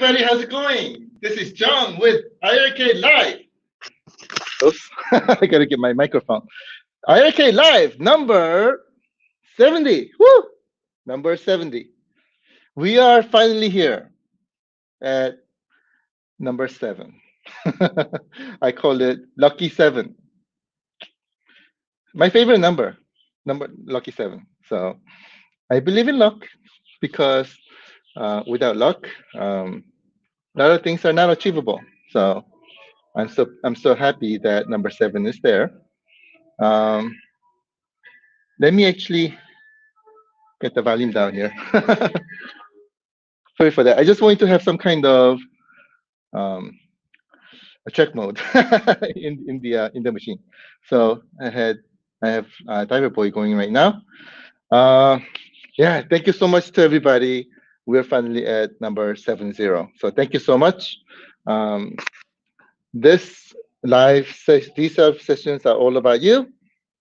everybody, how's it going? This is John with iiRcade Live. Oops, I gotta get my microphone. iiRcade Live, number 70. Woo! Number 70. We are finally here at number 7. I call it Lucky 7. My favorite number, Lucky 7. So I believe in luck because without luck, a lot of things are not achievable. So I'm so happy that number 7 is there. Let me actually get the volume down here. Sorry for that. I just wanted to have some kind of a check mode in the machine. So I have Diver Boy going right now. Yeah, thank you so much to everybody. We're finally at number 70. So thank you so much. This these sessions are all about you,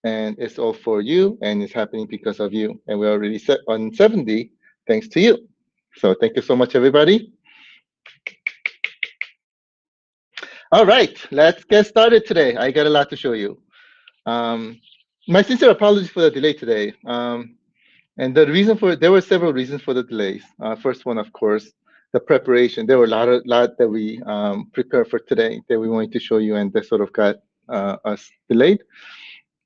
and it's all for you, and it's happening because of you. And we're already set on 70 thanks to you. So thank you so much, everybody. All right, let's get started today. I got a lot to show you. My sincere apologies for the delay today. And the reason for it, there were several reasons for the delays. First one, of course, the preparation. There were a lot that we prepared for today that we wanted to show you, and that sort of got us delayed.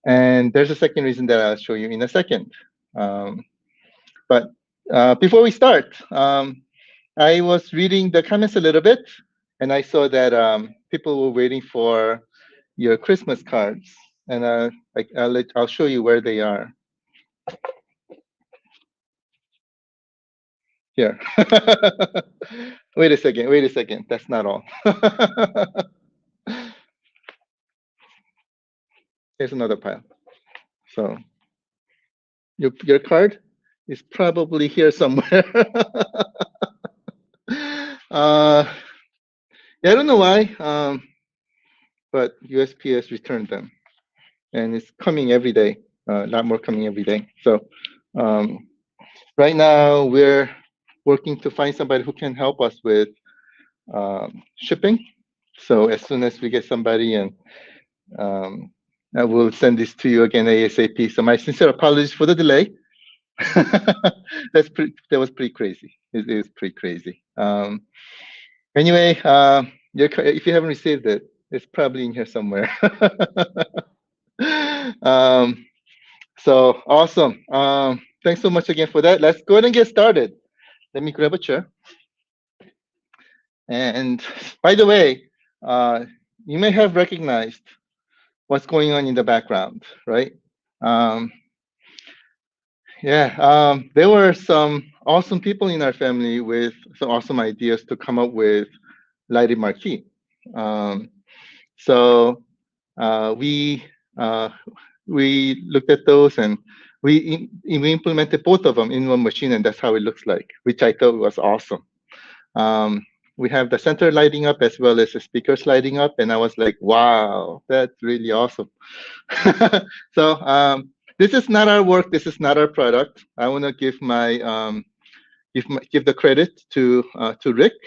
And there's a second reason that I'll show you in a second. But before we start, I was reading the comments a little bit, and I saw that people were waiting for your Christmas cards, and I'll show you where they are. Here. Wait a second. That's not all. Here's another pile. So your card is probably here somewhere. Yeah, I don't know why, but USPS returned them, and it's coming every day. A lot more coming every day. So right now we're working to find somebody who can help us with shipping. So as soon as we get somebody, and I will send this to you again ASAP. So my sincere apologies for the delay. That was pretty crazy. It is pretty crazy. Anyway, if you haven't received it, it's probably in here somewhere. So awesome. Thanks so much again for that. Let's go ahead and get started. Let me grab a chair. And by the way, you may have recognized what's going on in the background, right? There were some awesome people in our family with some awesome ideas to come up with lighted marquee. So we looked at those, and we implemented both of them in one machine, and that's how it looks like, which I thought was awesome. We have the center lighting up as well as the speakers lighting up, and I was like, wow, that's really awesome. So this is not our work. This is not our product. I want to give give the credit to Rick,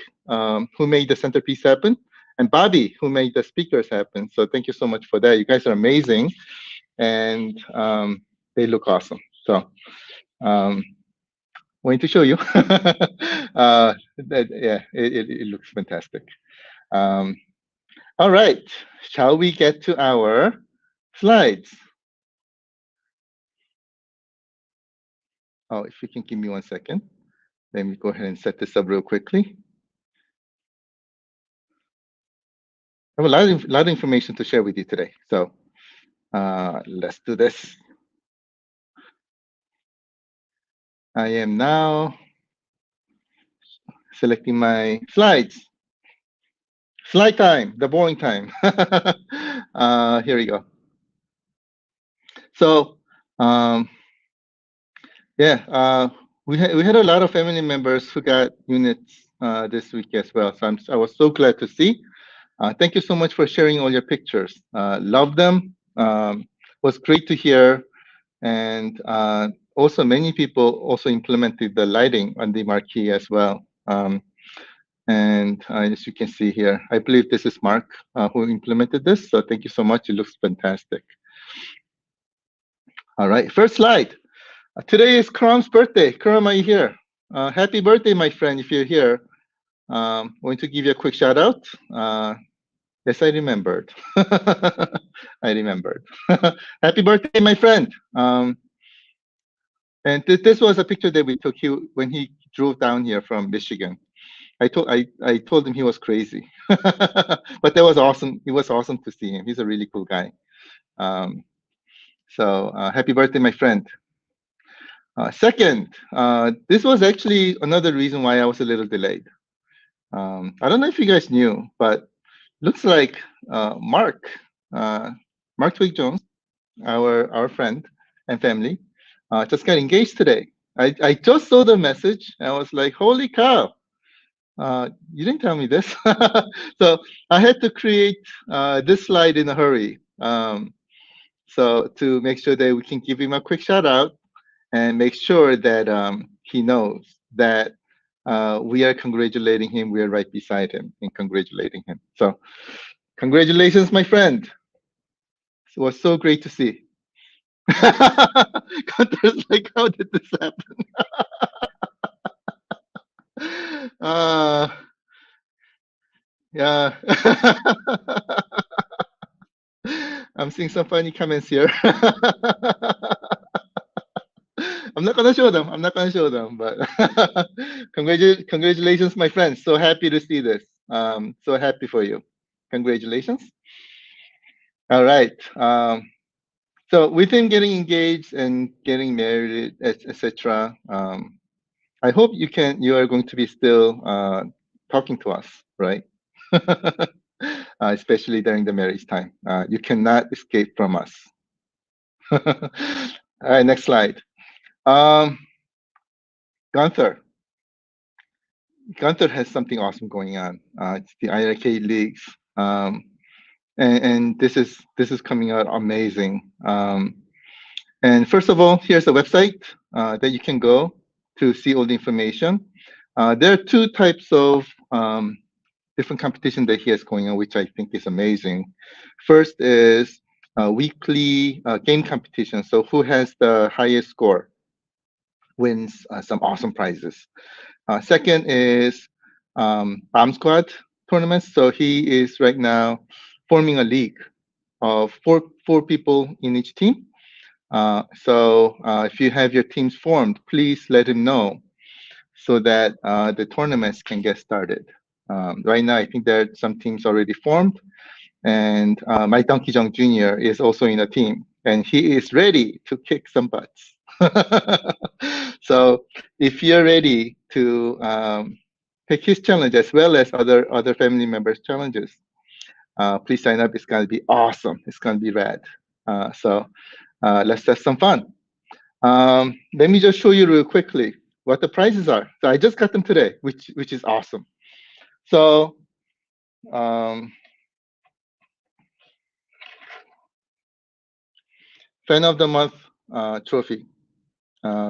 who made the centerpiece happen, and Bobby, who made the speakers happen. So thank you so much for that. You guys are amazing, and they look awesome. So going to show you. It looks fantastic. All right, shall we get to our slides? Oh, if you can give me 1 second. Let me go ahead and set this up real quickly. I have a lot of information to share with you today. So let's do this. I am now selecting my slides. Slide time, the boring time. Here we go. So we had a lot of family members who got units this week as well. So I was so glad to see. Thank you so much for sharing all your pictures. Love them. Was great to hear. And also many people also implemented the lighting on the marquee as well. And as you can see here, I believe this is Mark who implemented this. So thank you so much. It looks fantastic. All right, first slide. Today is Karam's birthday. Karam, are you here? Happy birthday, my friend, if you're here. Going to give you a quick shout out. Yes, I remembered. I remembered. Happy birthday, my friend. And this was a picture that we took when he drove down here from Michigan. I told him he was crazy, but that was awesome. It was awesome to see him. He's a really cool guy. Um, so happy birthday, my friend. Second, this was actually another reason why I was a little delayed. I don't know if you guys knew, but looks like Mark Twig Jones, our friend and family, just got engaged today. I just saw the message and I was like, holy cow! You didn't tell me this. So I had to create this slide in a hurry. So to make sure that we can give him a quick shout out and make sure that he knows that we are congratulating him. We are right beside him in congratulating him. So congratulations, my friend. It was so great to see. Gunter's like, how did this happen? Yeah. I'm seeing some funny comments here. I'm not gonna show them. I'm not gonna show them. But congratulations, my friends. So happy to see this. So happy for you. Congratulations. All right. So with him getting engaged and getting married, etc. I hope you are going to be still talking to us, right? Especially during the marriage time. You cannot escape from us. All right, next slide. Um, Gunther. Gunther has something awesome going on. It's the iiRcade leagues, and this is coming out amazing. And first of all, here's a website that you can go to see all the information. There are two types of different competition that he has going on, which I think is amazing. First is weekly game competition. So who has the highest score wins some awesome prizes. Second is Bomb Squad tournaments. So he is right now forming a league of four people in each team. So if you have your teams formed, please let him know so that the tournaments can get started. Right now, I think there are some teams already formed, and my Donkey Jong Jr. is also in a team, and he is ready to kick some butts. So if you're ready to take his challenge as well as other family members' challenges, please sign up. It's gonna be awesome. It's gonna be rad. So let's have some fun. Let me just show you real quickly what the prizes are. So I just got them today, which is awesome. So Fan of the Month trophy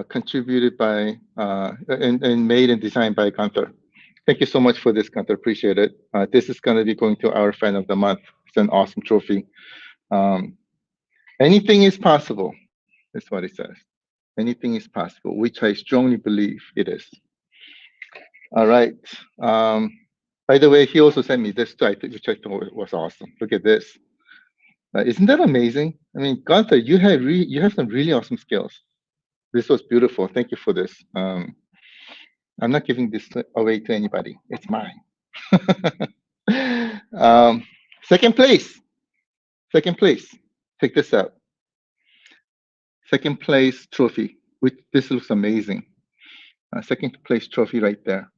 contributed by and made and designed by Gunther. Thank you so much for this, Gunther. Appreciate it. This is going to be going to our Fan of the Month. It's an awesome trophy. Anything is possible, is what it says. Anything is possible, which I strongly believe it is. All right. By the way, he also sent me this too, which I thought was awesome. Look at this. Isn't that amazing? I mean, Gunther, you have some really awesome skills. This was beautiful. Thank you for this. I'm not giving this away to anybody. It's mine. Second place. Second place. Check this out. Second place trophy. Which this looks amazing. Second place trophy right there.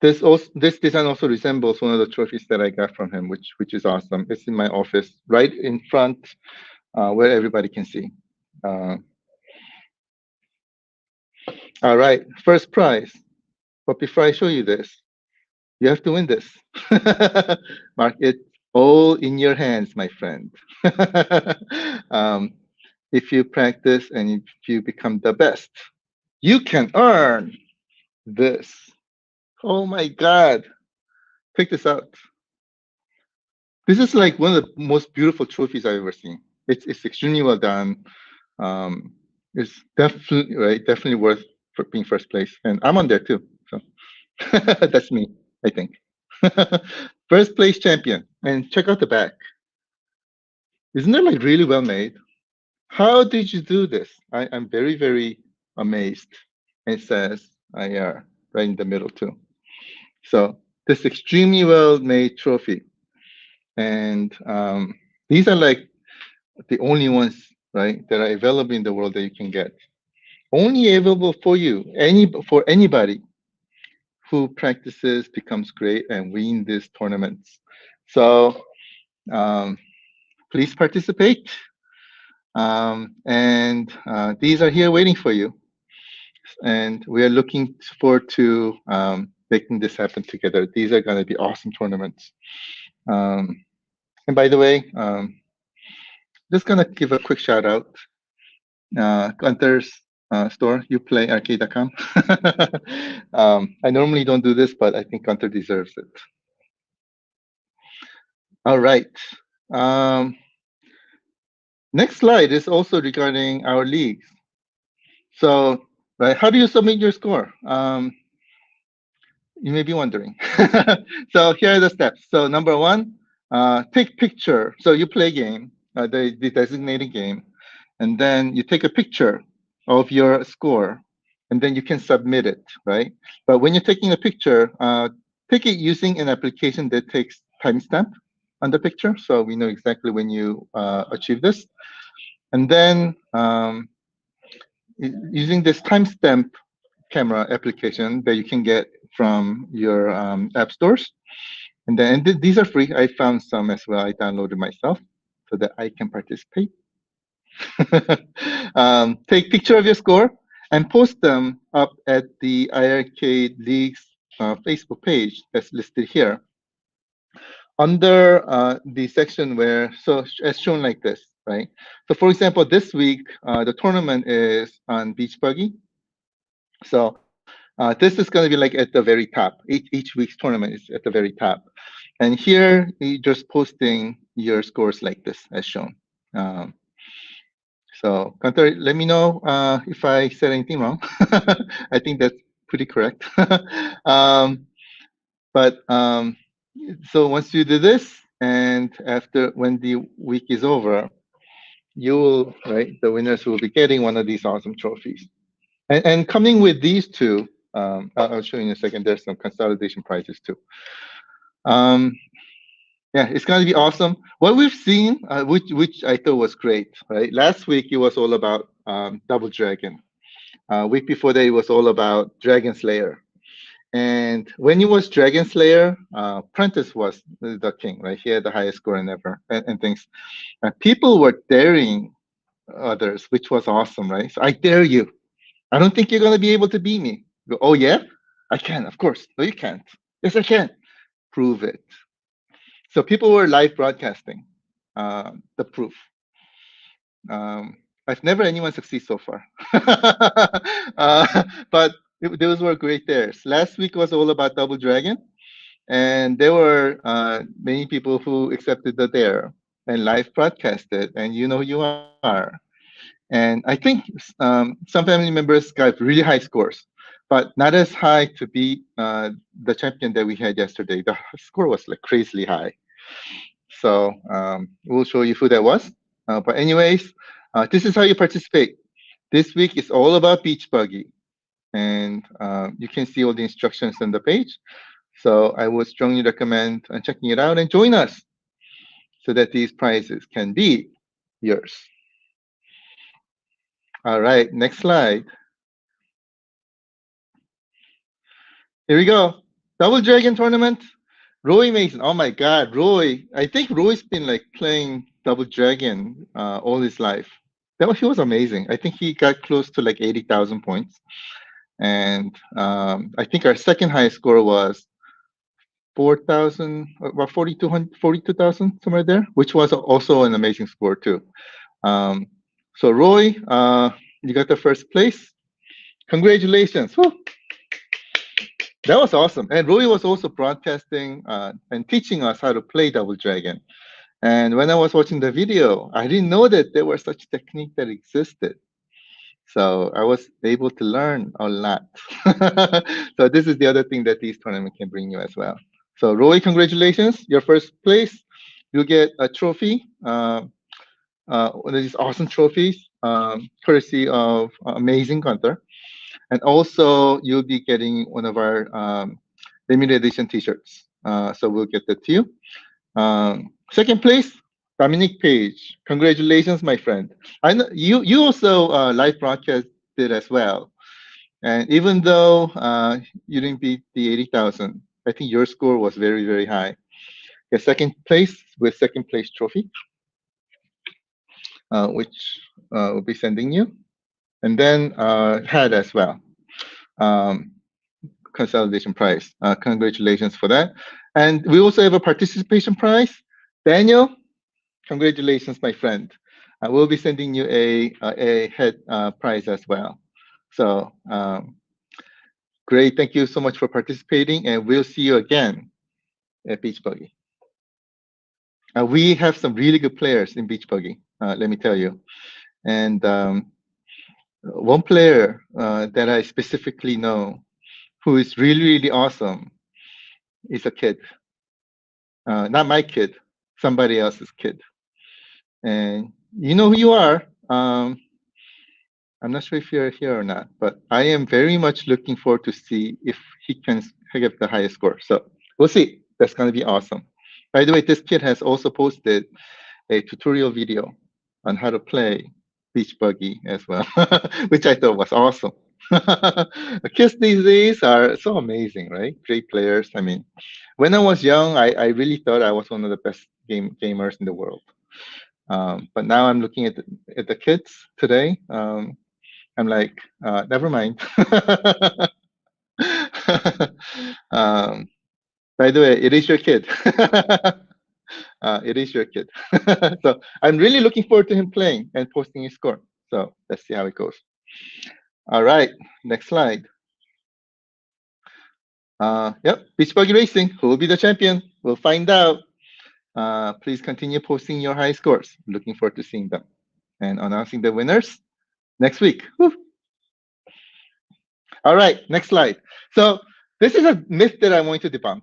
This design also resembles one of the trophies that I got from him, which is awesome. It's in my office, right in front, where everybody can see. All right, first prize. But before I show you this, you have to win this. Mark it all in your hands, my friend. If you practice and if you become the best, you can earn this. Oh my God. Check this out. This is like one of the most beautiful trophies I've ever seen. It's extremely well done. Um, it's definitely right, definitely worth for being first place, and I'm on there too. So that's me, I think. First place champion, and check out the back. Isn't it like really well made? How did you do this? I'm very, very amazed. It says IR right in the middle too. So this extremely well made trophy, and these are like the only ones, right, that are available in the world that you can get. Only available for you, for anybody who practices, becomes great, and win these tournaments. So um, please participate. And these are here waiting for you. And we are looking forward to making this happen together. These are going to be awesome tournaments. And by the way, just going to give a quick shout out. Gunter's store, uPlayArcade.com. I normally don't do this, but I think Gunter deserves it. All right. Um, Next slide is also regarding our leagues. So, right, how do you submit your score? You may be wondering. So here are the steps. So number one, take picture. So you play game, the designated game, and then you take a picture of your score, and then you can submit it, right? But when you're taking a picture, take it using an application that takes timestamp on the picture, so we know exactly when you achieve this. And then using this timestamp camera application that you can get from your app stores. And then these are free. I found some as well. I downloaded myself so that I can participate. Take picture of your score and post them up at the iiRcade League's Facebook page that's listed here. Under the section where, so as shown like this, right? So for example, this week, the tournament is on beach buggy. So this is going to be like at the very top. Each week's tournament is at the very top. And here, you're just posting your scores like this, as shown. So, Kantar, let me know if I said anything wrong. I think that's pretty correct. But so once you do this, and after when the week is over, you will, right, the winners will be getting one of these awesome trophies. And coming with these two, I'll show you in a second, there's some consolidation prizes too. Yeah, it's going to be awesome. What we've seen, which I thought was great, right? Last week, it was all about Double Dragon. Week before that, it was all about Dragon Slayer. And when it was Dragon Slayer, Prentice was the king, right? He had the highest score and things. People were daring others, which was awesome, right? So I dare you. I don't think you're going to be able to beat me. Go, oh, yeah? I can, of course. No, you can't. Yes, I can. Prove it. So people were live broadcasting the proof. I've never anyone succeed so far. But those were great dares. Last week was all about Double Dragon. And there were many people who accepted the dare and live broadcasted, and you know who you are. And I think some family members got really high scores, but not as high to beat the champion that we had yesterday. The score was like crazily high. So we'll show you who that was. But anyways, this is how you participate. This week is all about beach buggy. And you can see all the instructions on the page. So I would strongly recommend checking it out and join us so that these prizes can be yours. All right, next slide. Here we go. Double Dragon tournament. Roy Mason. Oh my God, Roy. I think Roy's been like playing Double Dragon all his life. He was amazing. I think he got close to like 80,000 points. And I think our second highest score was 4,000, about 42,000, somewhere there, which was also an amazing score too. So Roy, you got the first place. Congratulations. Woo. That was awesome. And Roy was also broadcasting and teaching us how to play Double Dragon. And when I was watching the video, I didn't know that there was such technique that existed. So I was able to learn a lot. So this is the other thing that these tournaments can bring you as well. So Roy, congratulations, your first place. You'll get a trophy, one of these awesome trophies, courtesy of Amazing Gunther. And also you'll be getting one of our limited edition t-shirts. So we'll get that to you. Second place, Dominic Page. Congratulations, my friend. I know you also live broadcasted as well. And even though you didn't beat the 80,000, I think your score was very, very high. Get second place with second place trophy, which we'll be sending you. And then had as well. Um, Consolidation prize. Congratulations for that. And we also have a participation prize. Daniel, congratulations, my friend. I will be sending you a head prize as well. So great. Thank you so much for participating, and we'll see you again at Beach Buggy. We have some really good players in Beach Buggy, let me tell you. And one player that I specifically know who is really, really awesome is a kid. Not my kid, somebody else's kid. And you know who you are. I'm not sure if you're here or not, but I am very much looking forward to see if he can get the highest score. So we'll see. That's going to be awesome. By the way, this kid has also posted a tutorial video on how to play Beach Buggy as well, which I thought was awesome. Kids these days are so amazing, right? Great players. I mean, when I was young, I really thought I was one of the best gamers in the world. But now I'm looking at the kids today. I'm like, never mind. By the way, it is your kid. It is your kid. So I'm really looking forward to him playing and posting his score. So let's see how it goes. All right, next slide. Yep, Beach Buggy Racing. Who will be the champion? We'll find out. Please continue posting your high scores. Looking forward to seeing them and announcing the winners next week. Woo. All right, next slide. So this is a myth that I want to debunk.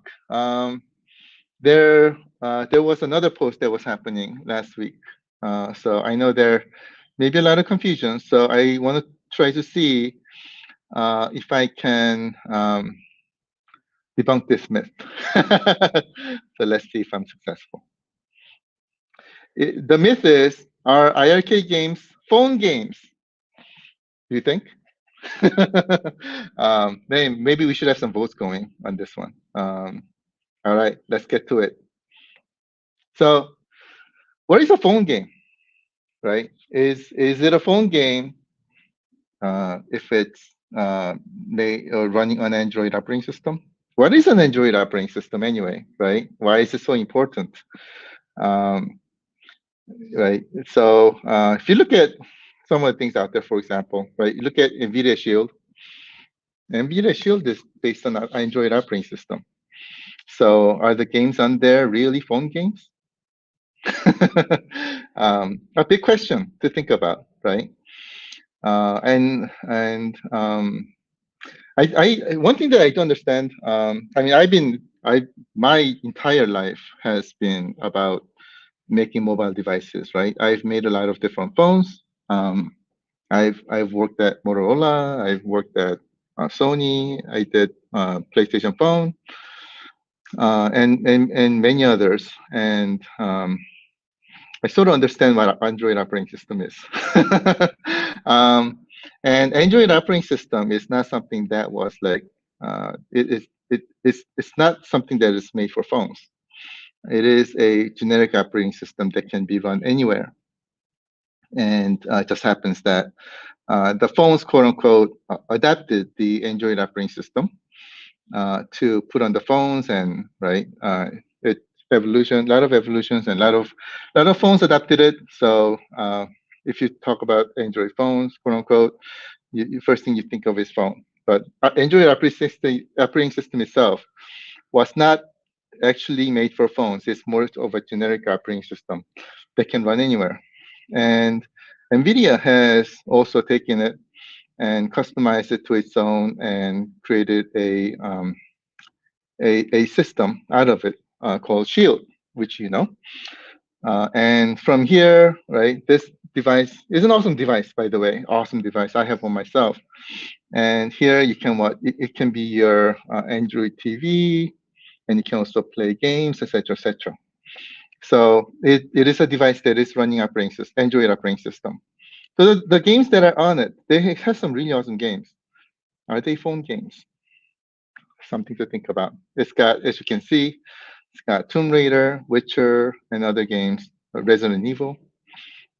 There was another post that was happening last week. So I know there may be a lot of confusion. So I want to try to see if I can debunk this myth. So let's see if I'm successful. The myth is, are iiRcade games phone games? Do you think? Maybe we should have some votes going on this one. All right, let's get to it. So what is a phone game, right? Is it a phone game if it's running on Android operating system? What is an Android operating system anyway, right? Why is it so important? Right, so if you look at some of the things out there, for example, right, you look at NVIDIA Shield. NVIDIA Shield is based on an Android operating system. So are the games on there really phone games? A big question to think about, right? And one thing that I don't understand. I mean, my entire life has been about making mobile devices, right? I've made a lot of different phones. I've worked at Motorola. I've worked at Sony. I did PlayStation phone, and many others. And I sort of understand what Android operating system is. And Android operating system is not something that was like it's not something that is made for phones. It is a generic operating system that can be run anywhere. And it just happens that the phones, quote unquote, adapted the Android operating system to put on the phones, and right, it evolution, a lot of evolutions, and a lot of phones adapted it. So if you talk about Android phones, quote unquote, first thing you think of is phone. but Android operating system itself was not actually made for phones. It's more of a generic operating system that can run anywhere. And NVIDIA has also taken it and customized it to its own and created a system out of it called Shield, which you know. And from here, right, this device is an awesome device, by the way, awesome device. I have one myself. And here you can it can be your Android TV, and you can also play games, etc., etc. So it is a device that is running Android operating system. So the games that are on it, they have some really awesome games. Are they phone games? Something to think about. It's got, as you can see, it's got Tomb Raider, Witcher, and other games, Resident Evil.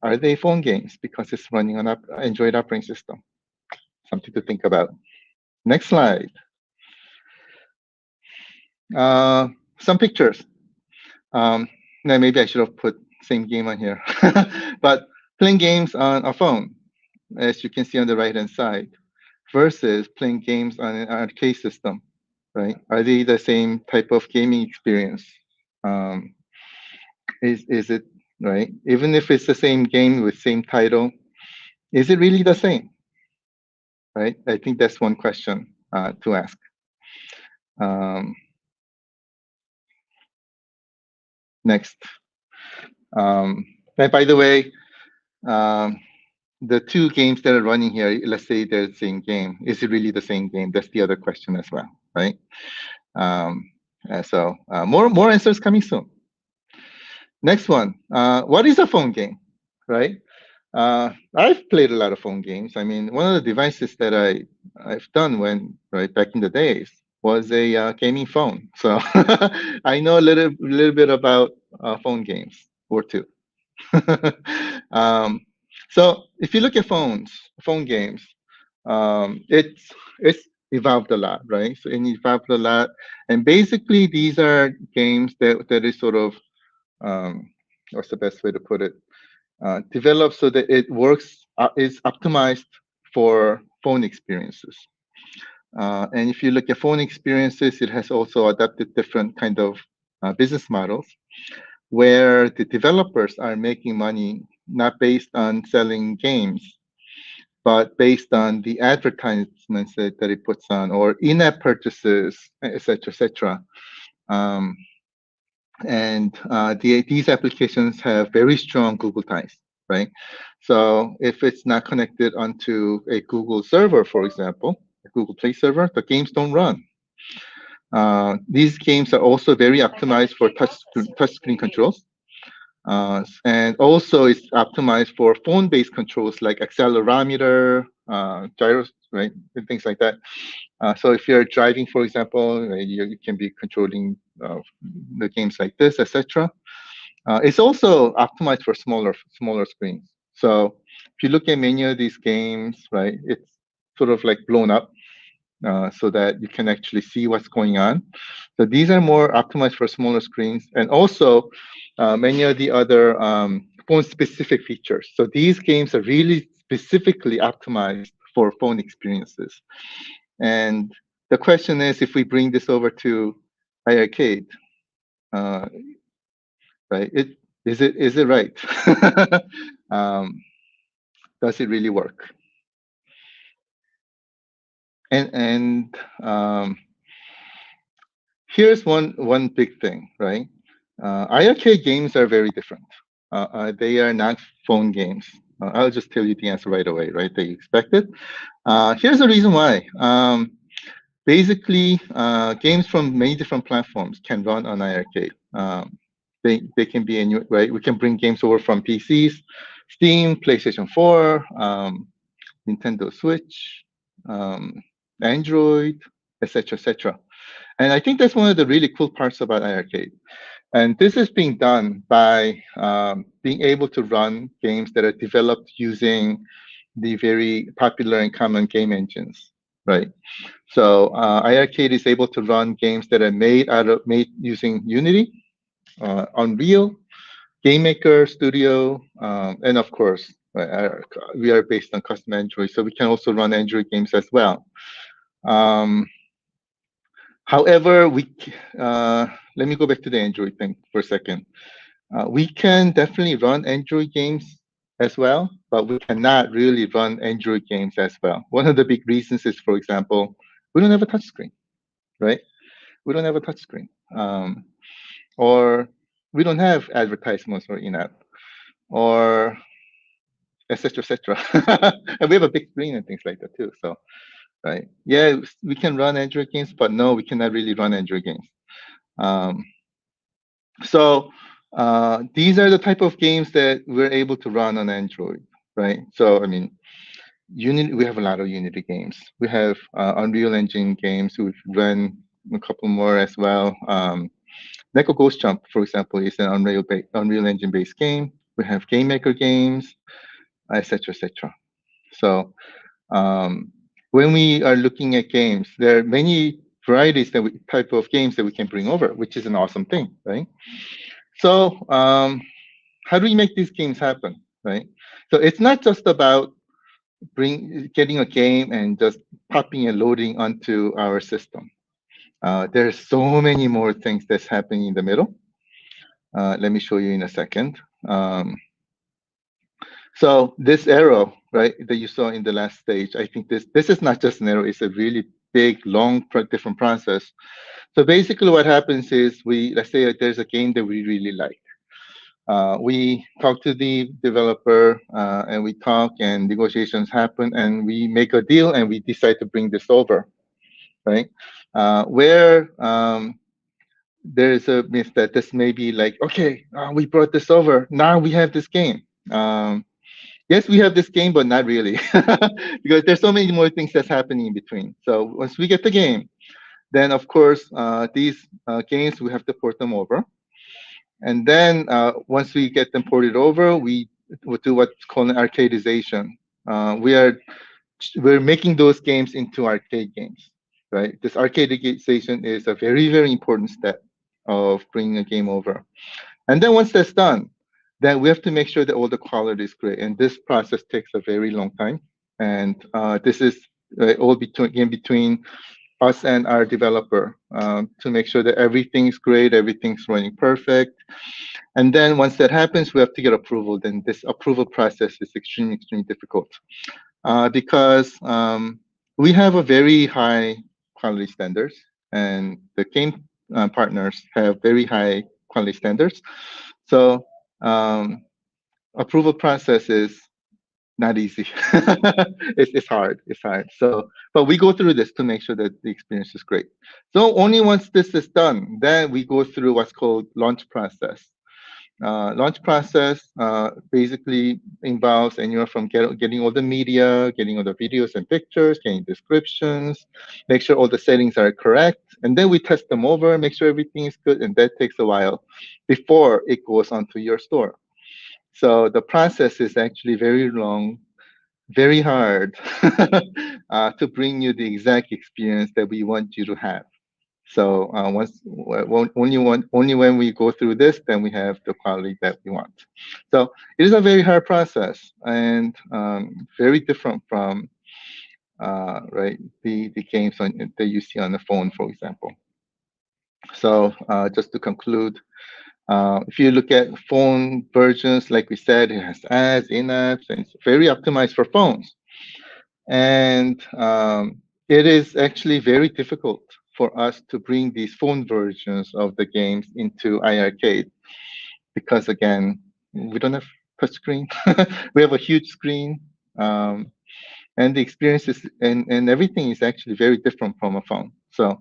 Are they phone games because it's running on Android operating system? Something to think about. Next slide. Some pictures. Now maybe I should have put same game on here. But playing games on a phone, as you can see on the right-hand side, versus playing games on an arcade system, right? Are they the same type of gaming experience? Is it, right? Even if it's the same game with same title, is it really the same, right? I think that's one question to ask. Next. And by the way, the two games that are running here, let's say they're the same game. Is it really the same game? That's the other question as well, right? So more answers coming soon. Next one. What is a phone game, right? I've played a lot of phone games. I mean, one of the devices that I've done right back in the days was a gaming phone. So I know a little bit about phone games or two. So if you look at phone games, it's evolved a lot, right? So it evolved a lot, and basically these are games that is sort of what's the best way to put it? Developed so that it works is optimized for phone experiences. And if you look at phone experiences, it has also adapted different kind of business models where the developers are making money not based on selling games, but based on the advertisements that it puts on or in-app purchases, etc., etc. And these applications have very strong Google ties, right? So if it's not connected onto a Google server, for example, a Google Play server, the games don't run. These games are also very optimized for touchscreen controls. And also it's optimized for phone-based controls like accelerometer, gyros, right, and things like that. So if you're driving, for example, you can be controlling the games like this, etc. It's also optimized for smaller screens. So if you look at many of these games, right, it's sort of like blown up so that you can actually see what's going on. So these are more optimized for smaller screens, and also many of the other phone-specific features. So these games are really specifically optimized for phone experiences. And the question is, if we bring this over to iiRcade, right? Is it right? Does it really work? And here's one big thing, right? iiRcade games are very different. They are not phone games. I'll just tell you the answer right away, right? That you expected. Here's the reason why. Basically, games from many different platforms can run on iiRcade. They can be any, right? We can bring games over from PCs, Steam, PlayStation 4, Nintendo Switch, Android, etc., etc. And I think that's one of the really cool parts about iiRcade. And this is being done by being able to run games that are developed using the very popular and common game engines, right? So iiRcade is able to run games that are made using Unity, Unreal, GameMaker Studio, and of course, we are based on custom Android, so we can also run Android games as well. However, let me go back to the Android thing for a second. We can definitely run Android games as well, but we cannot really run Android games as well. One of the big reasons is, for example, we don't have a touchscreen, right? We don't have a touchscreen, or we don't have advertisements or in-app, or etc. etc. And we have a big screen and things like that too. So, right? Yeah, we can run Android games, but no, we cannot really run Android games. Um, So these are the type of games that we're able to run on Android, right? So I mean, Unity. We have a lot of Unity games. We have Unreal Engine games. We've run a couple more as well. Neko Ghost Jump, for example, is an Unreal Engine based game. We have Game Maker games, etc., etc. So when we are looking at games, there are many varieties type of games that we can bring over, which is an awesome thing, right? So how do we make these games happen, right? So it's not just about getting a game and just popping and loading onto our system. There's so many more things that's happening in the middle. Let me show you in a second. So this arrow, right, that you saw in the last stage, I think this is not just an arrow, it's a really big, long, different process. So basically what happens is let's say there's a game that we really like. We talk to the developer and we talk and negotiations happen and we make a deal and we decide to bring this over, right? Where there is a myth that this may be like, okay, we brought this over. Now we have this game. Yes, we have this game, but not really, because there's so many more things that's happening in between. So once we get the game, then of course these games we have to port them over. And then once we get them ported over, we will do what's called an arcadeization. We're making those games into arcade games, right? This arcadeization is a very, very important step of bringing a game over. And then once that's done, then we have to make sure that all the quality is great. And this process takes a very long time. And this is all between us and our developer to make sure that everything's great, everything's running perfect. And then once that happens, we have to get approval. Then this approval process is extremely, extremely difficult because we have a very high quality standards, and the game partners have very high quality standards. So approval process is not easy. It's hard. It's hard. So, but we go through this to make sure that the experience is great. So only once this is done, then we go through what's called launch process. Launch process basically involves anywhere from getting all the media, getting all the videos and pictures, getting descriptions, make sure all the settings are correct, and then we test them over, make sure everything is good, and that takes a while before it goes onto your store. So the process is actually very long, very hard to bring you the exact experience that we want you to have. So only when we go through this, then we have the quality that we want. So it is a very hard process and very different from right the games that you see on the phone, for example. So just to conclude, if you look at phone versions, like we said, it has ads, in-apps, and it's very optimized for phones. And it is actually very difficult for us to bring these phone versions of the games into iiRcade because, again, we don't have touchscreen. We have a huge screen, and the experiences and everything is actually very different from a phone. So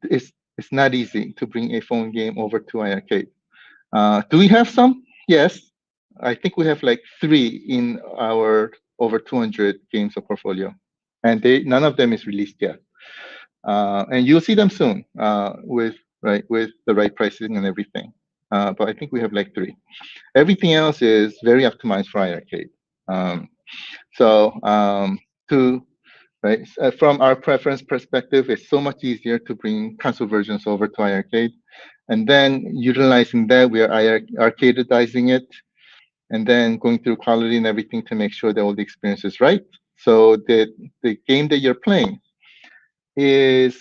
it's not easy to bring a phone game over to iiRcade. Do we have some? Yes. I think we have like 3 in our over 200 games of portfolio, and none of them is released yet. And you'll see them soon with the right pricing and everything. But I think we have like 3. Everything else is very optimized for iiRcade. From our preference perspective, it's so much easier to bring console versions over to iiRcade, and then utilizing that, we are arcadeizing it, and then going through quality and everything to make sure that all the experience is right. So the game that you're playing is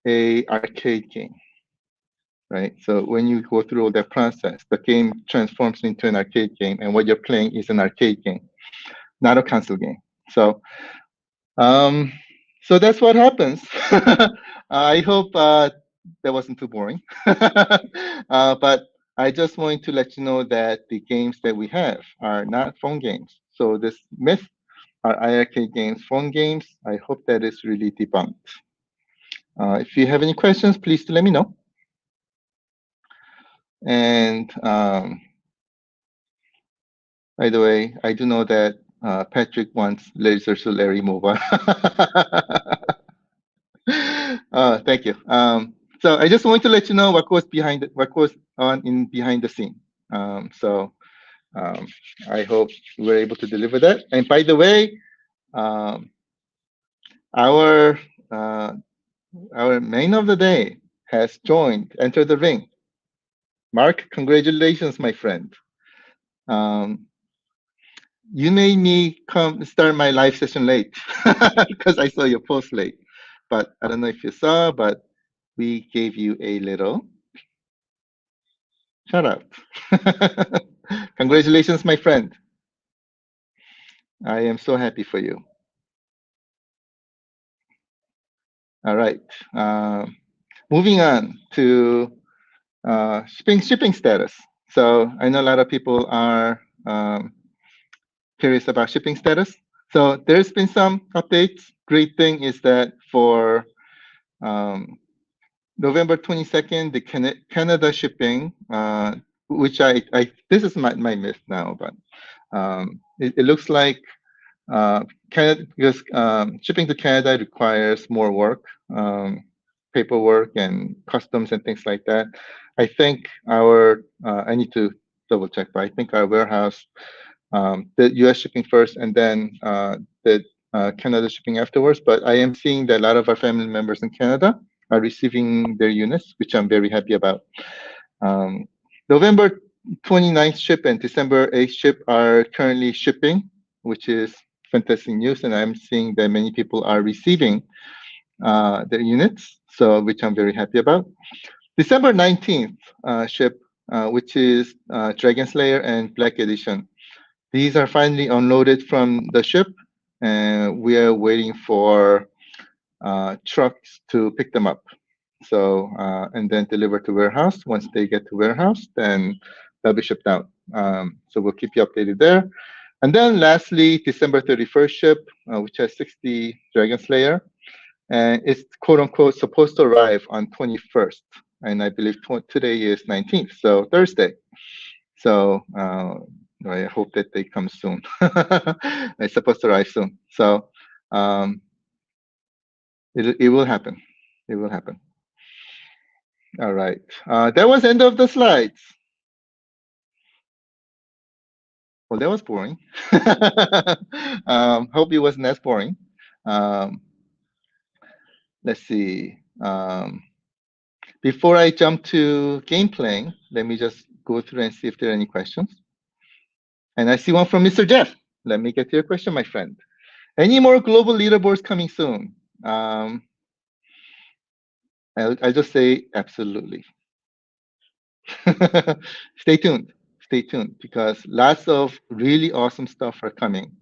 a arcade game, right? So when you go through all that process, the game transforms into an arcade game, and what you're playing is an arcade game, not a console game. So um, so that's what happens. I hope that wasn't too boring. But I just wanted to let you know that the games that we have are not phone games. So this myth are iiRcade games phone games? I hope that is really debunked. If you have any questions, please do let me know. And by the way, I do know that Patrick wants Laser to Larry Mobile. Thank you. So I just wanted to let you know what goes on in behind the scene. So um, I hope we're able to deliver that. And by the way, um, our uh, our main of the day has joined, entered the ring. Mark, congratulations, my friend. Um, you made me come start my live session late because I saw your post late. But I don't know if you saw, but we gave you a little shout out. Congratulations, my friend. I am so happy for you. All right. Moving on to shipping status. So I know a lot of people are curious about shipping status. So there's been some updates. Great thing is that for November 22nd, the Canada shipping, which this is my myth now, but it looks like Canada, because shipping to Canada requires more work, paperwork and customs and things like that. I think I need to double check, but I think our warehouse, the US shipping first and then the Canada shipping afterwards. But I am seeing that a lot of our family members in Canada are receiving their units, which I'm very happy about. Um, November 29th ship and December 8th ship are currently shipping, which is fantastic news. And I'm seeing that many people are receiving their units, so which I'm very happy about. December 19th ship, which is Dragon Slayer and Black Edition. These are finally unloaded from the ship, and we are waiting for trucks to pick them up. So and then deliver to warehouse. Once they get to warehouse, then they'll be shipped out. So we'll keep you updated there. And then lastly, December 31st ship, which has 60 Dragon Slayer, and it's quote unquote supposed to arrive on 21st, and I believe today is 19th, so Thursday. So I hope that they come soon. It's supposed to arrive soon. So it will happen. It will happen. All right. That was end of the slides. Well, that was boring. Hope it wasn't as boring. Let's see. Before I jump to game playing, let me just go through and see if there are any questions. And I see one from Mr. Jeff. Let me get to your question, my friend. Any more global leaderboards coming soon? I'll just say absolutely. Stay tuned. Stay tuned, because lots of really awesome stuff are coming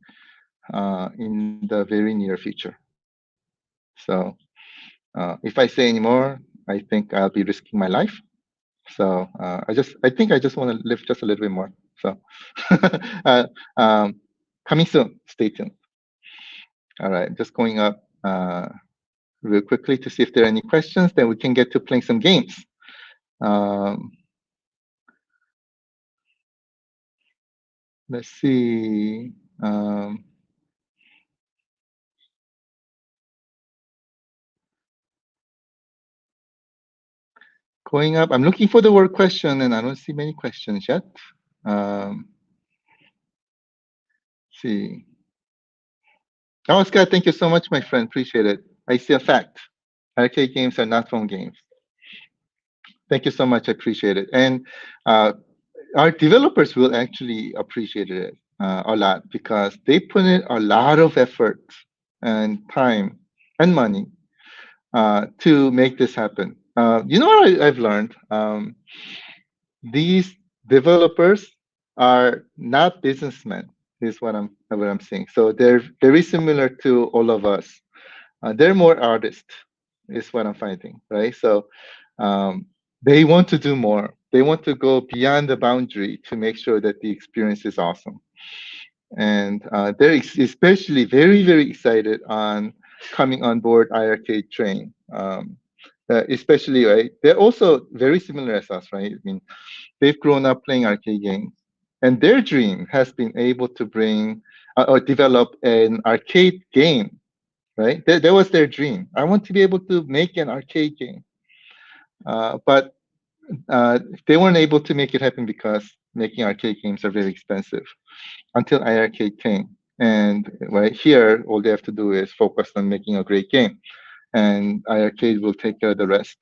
in the very near future. So if I say any more, I think I'll be risking my life. So I think I just want to live just a little bit more. So coming soon. Stay tuned. All right, just going up real quickly to see if there are any questions. Then we can get to playing some games. Let's see. Going up, I'm looking for the word question, and I don't see many questions yet. See. Oh, Scott, thank you so much, my friend. Appreciate it. I see a fact. Arcade games are not phone games. Thank you so much. I appreciate it. And our developers will actually appreciate it a lot because they put in a lot of effort and time and money to make this happen. You know what I've learned? These developers are not businessmen, is what I'm saying. So they're very similar to all of us. They're more artists, is what I'm finding, right? So um, they want to do more. They want to go beyond the boundary to make sure that the experience is awesome. And they're especially very, very excited on coming on board iiRcade train. Especially, right? They're also very similar as us, right? I mean, they've grown up playing arcade games, and their dream has been able to bring or develop an arcade game, right? That was their dream. I want to be able to make an arcade game, but they weren't able to make it happen because making arcade games are very expensive until iiRcade came. And right here, all they have to do is focus on making a great game, and iiRcade will take care of the rest.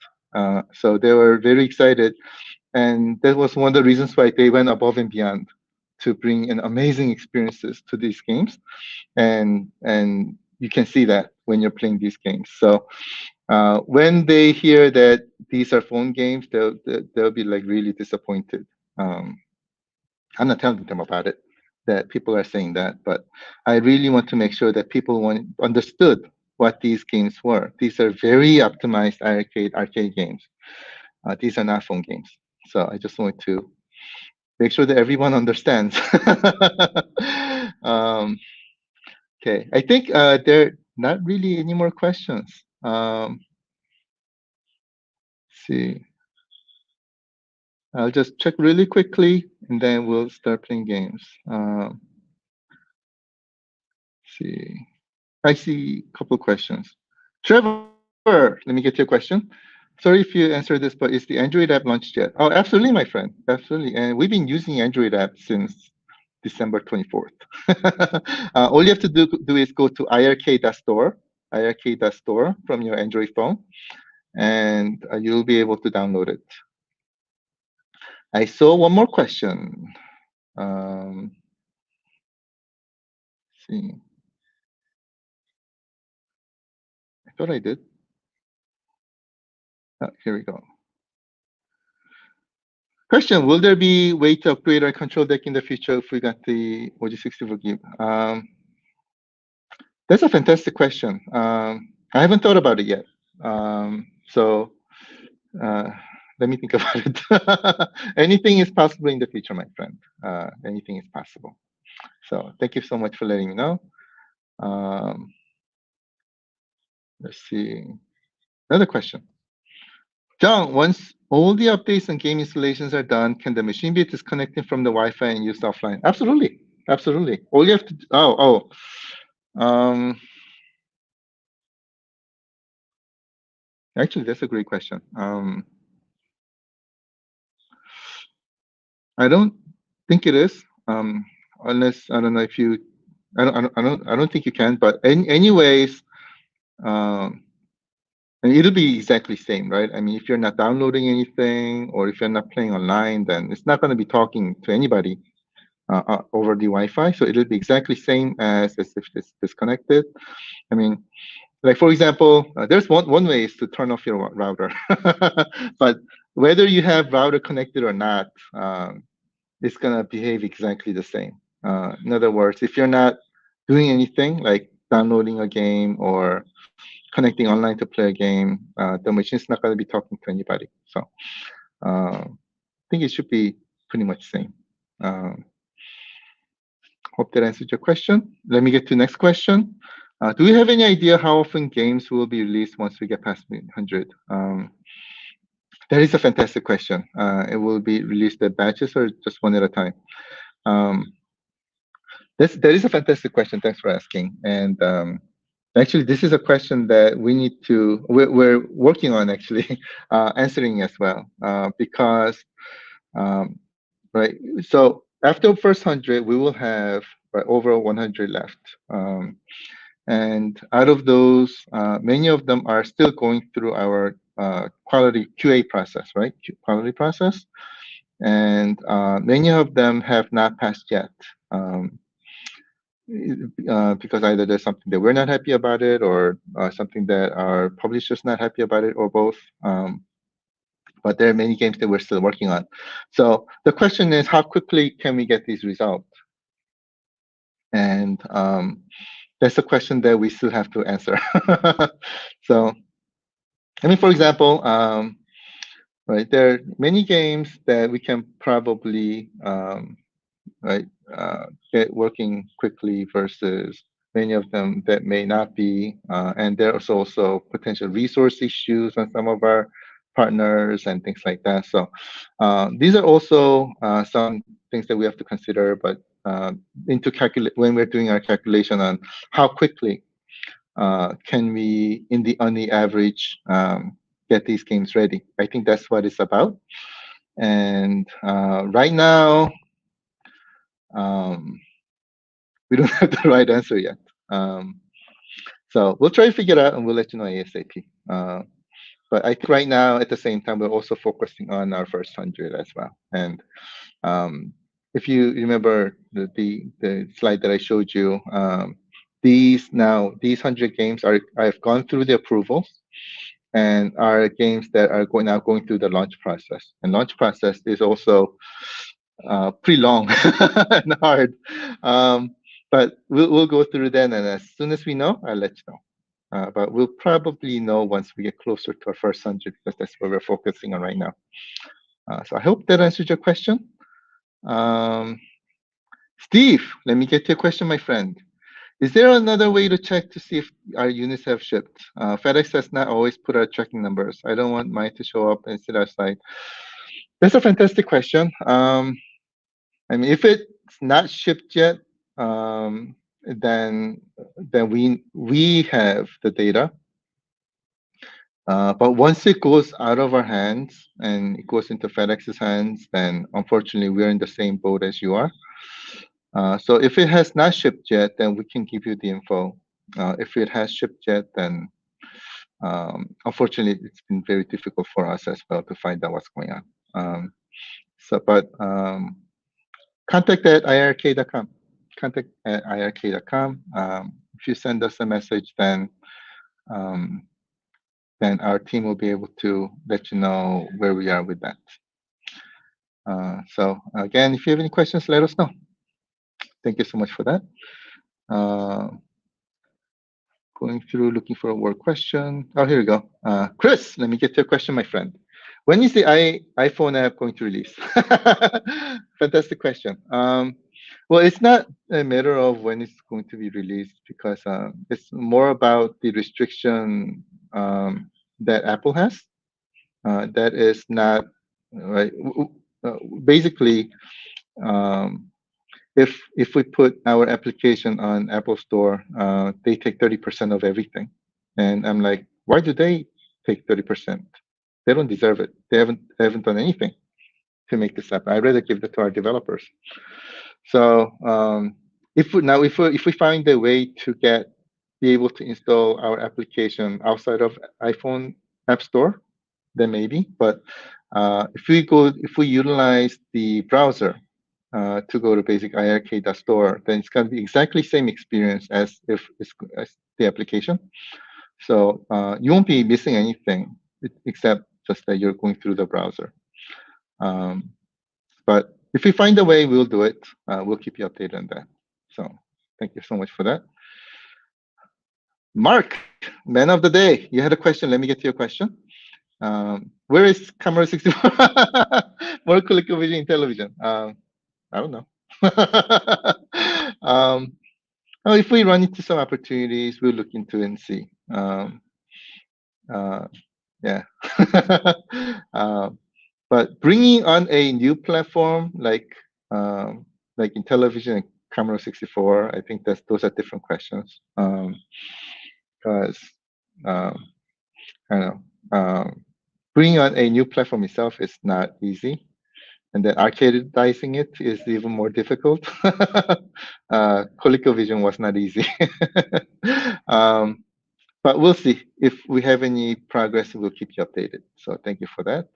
So they were very excited, and that was one of the reasons why they went above and beyond to bring in amazing experiences to these games. And you can see that when you're playing these games. So when they hear that these are phone games, they'll be like really disappointed. Um, I'm not telling them about it, that people are saying that, but I really want to make sure that people understood what these games were. These are very optimized arcade games. These are not phone games. So I just want to make sure that everyone understands. um, okay, I think there are not really any more questions. See, I'll just check really quickly, and then we'll start playing games. See, I see a couple of questions. Trevor, let me get your question. Sorry if you answered this, but is the Android app launched yet? Oh, absolutely, my friend. Absolutely. And we've been using Android app since December 24th. All you have to do is go to iiRcade.store from your Android phone, and you'll be able to download it. I saw one more question. See, I thought I did. Here we go. Question: will there be way to upgrade our control deck in the future if we got the OG60 forgive? That's a fantastic question. I haven't thought about it yet. So let me think about it. Anything is possible in the future, my friend. Anything is possible. So thank you so much for letting me know. Let's see. Another question. John, once all the updates and game installations are done, can the machine be disconnected from the Wi-Fi and used offline? Absolutely. Absolutely. All you have to actually, that's a great question. I don't think it is, unless I don't know if you. I don't think you can. But anyways, and it'll be exactly same, right? I mean, if you're not downloading anything or if you're not playing online, then it's not going to be talking to anybody over the Wi-Fi. So it'll be exactly same as if it's disconnected. I mean, like for example, there's one way is to turn off your router, but whether you have router connected or not, it's gonna behave exactly the same. In other words, if you're not doing anything like downloading a game or connecting online to play a game, the machine's not gonna be talking to anybody. So I think it should be pretty much same. Hope that answered your question. Let me get to the next question. Do we have any idea how often games will be released once we get past 100? That is a fantastic question. It will be released at batches or just one at a time? That is a fantastic question. Thanks for asking. And actually, this is a question that we're working on actually answering as well, because right. So after first 100, we will have over 100 left. And out of those, many of them are still going through our quality QA process, right? Quality process. And many of them have not passed yet. because either there's something that we're not happy about it, or something that our publisher's not happy about it, or both. But there are many games that we're still working on. So the question is, how quickly can we get these results? And that's a question that we still have to answer. So, I mean, for example, right, there are many games that we can probably right, get working quickly versus many of them that may not be. And there's also potential resource issues on some of our partners and things like that. So these are also some things that we have to consider, but into calculate when we're doing our calculation on how quickly can we, on the average, get these games ready. I think that's what it's about. And right now, we don't have the right answer yet. So we'll try to figure it out, and we'll let you know ASAP. But I think right now, at the same time, we're also focusing on our first 100 as well. And if you remember the slide that I showed you, these 100 games I've gone through the approvals, and are games that are now going through the launch process. And launch process is also pretty long and hard. But we'll go through that, and as soon as we know, I'll let you know. But we'll probably know once we get closer to our first 100, because that's what we're focusing on right now. So I hope that answered your question. Steve, let me get to your question, my friend. Is there another way to check to see if our units have shipped? FedEx does not always put our tracking numbers. I don't want mine to show up instead of site. That's a fantastic question. I mean, if it's not shipped yet, then we have the data. But once it goes out of our hands and it goes into FedEx's hands, then unfortunately we're in the same boat as you are. So if it has not shipped yet, then we can give you the info. If it has shipped yet, then unfortunately it's been very difficult for us as well to find out what's going on. But contact at iiRcade.com. Contact at iiRcade.com. If you send us a message, then our team will be able to let you know where we are with that. So again, if you have any questions, let us know. Thank you so much for that. Going through, looking for a word question. Oh, here we go. Chris, let me get to your question, my friend. When is the iPhone app going to release? Fantastic question. Well, it's not a matter of when it's going to be released, because it's more about the restriction that Apple has. That is not right. Basically, if we put our application on Apple Store, they take 30% of everything, and I'm like, why do they take 30%? They don't deserve it. They haven't done anything to make this happen. I'd rather give it to our developers. So if we find a way to be able to install our application outside of iPhone App Store, then maybe. But if we utilize the browser to go to basic iiRcade.store, then it's going to be exactly same experience as the application. So you won't be missing anything except just that you're going through the browser. But if we find a way, we'll do it. We'll keep you updated on that. So thank you so much for that. Mark, man of the day, you had a question. Let me get to your question. Where is Camera 64? More ColecoVision in television. I don't know. If we run into some opportunities, we'll look into it and see. Yeah. But bringing on a new platform like in television and Camera 64, I think those are different questions. Because I don't know. Bringing on a new platform itself is not easy, and then arcadizing it is even more difficult. ColecoVision was not easy. But we'll see. If we have any progress, we'll keep you updated. So thank you for that.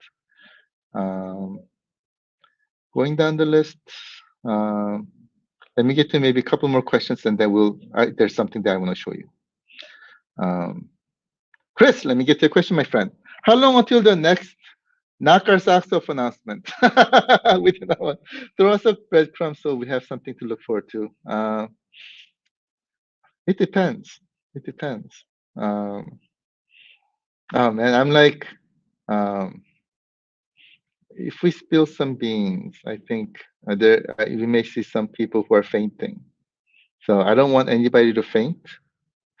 Going down the list. Let me get to maybe a couple more questions, and then there's something that I want to show you. Chris, let me get to a question, my friend. How long until the next knock our socks off announcement? We do not want. Throw us a breadcrumb so we have something to look forward to. It depends. It depends. Oh man, I'm like, if we spill some beans, I think we may see some people who are fainting. So I don't want anybody to faint.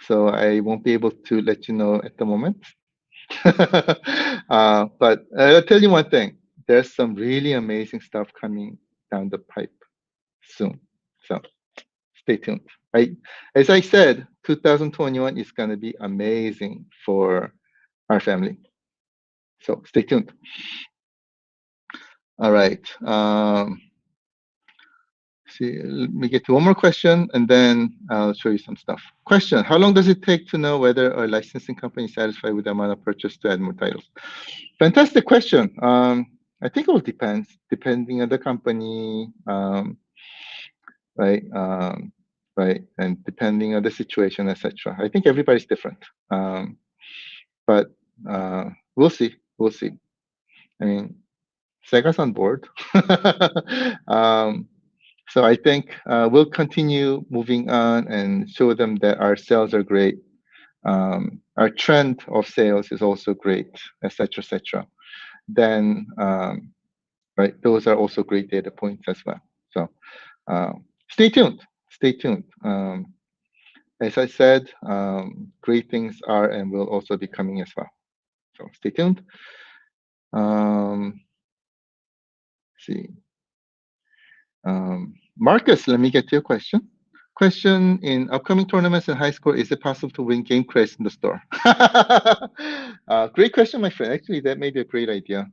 So I won't be able to let you know at the moment. But I'll tell you one thing. There's some really amazing stuff coming down the pipe soon. So stay tuned. As I said, 2021 is going to be amazing for our family. So stay tuned. All right. See, let me get to one more question, and then I'll show you some stuff. Question: how long does it take to know whether a licensing company is satisfied with the amount of purchase to add more titles? Fantastic question. I think it all depends, depending on the company, right? Right, and depending on the situation, etc. I think everybody's different, but we'll see. We'll see. I mean, Sega's on board. So I think we'll continue moving on and show them that our sales are great. Our trend of sales is also great, etc., etc. Then, right, those are also great data points as well. So stay tuned. Stay tuned. As I said, great things are and will also be coming as well. So stay tuned. See. Marcus, let me get to your question. Question: in upcoming tournaments and high score, is it possible to win game credits in the store? Great question, my friend. Actually, that may be a great idea.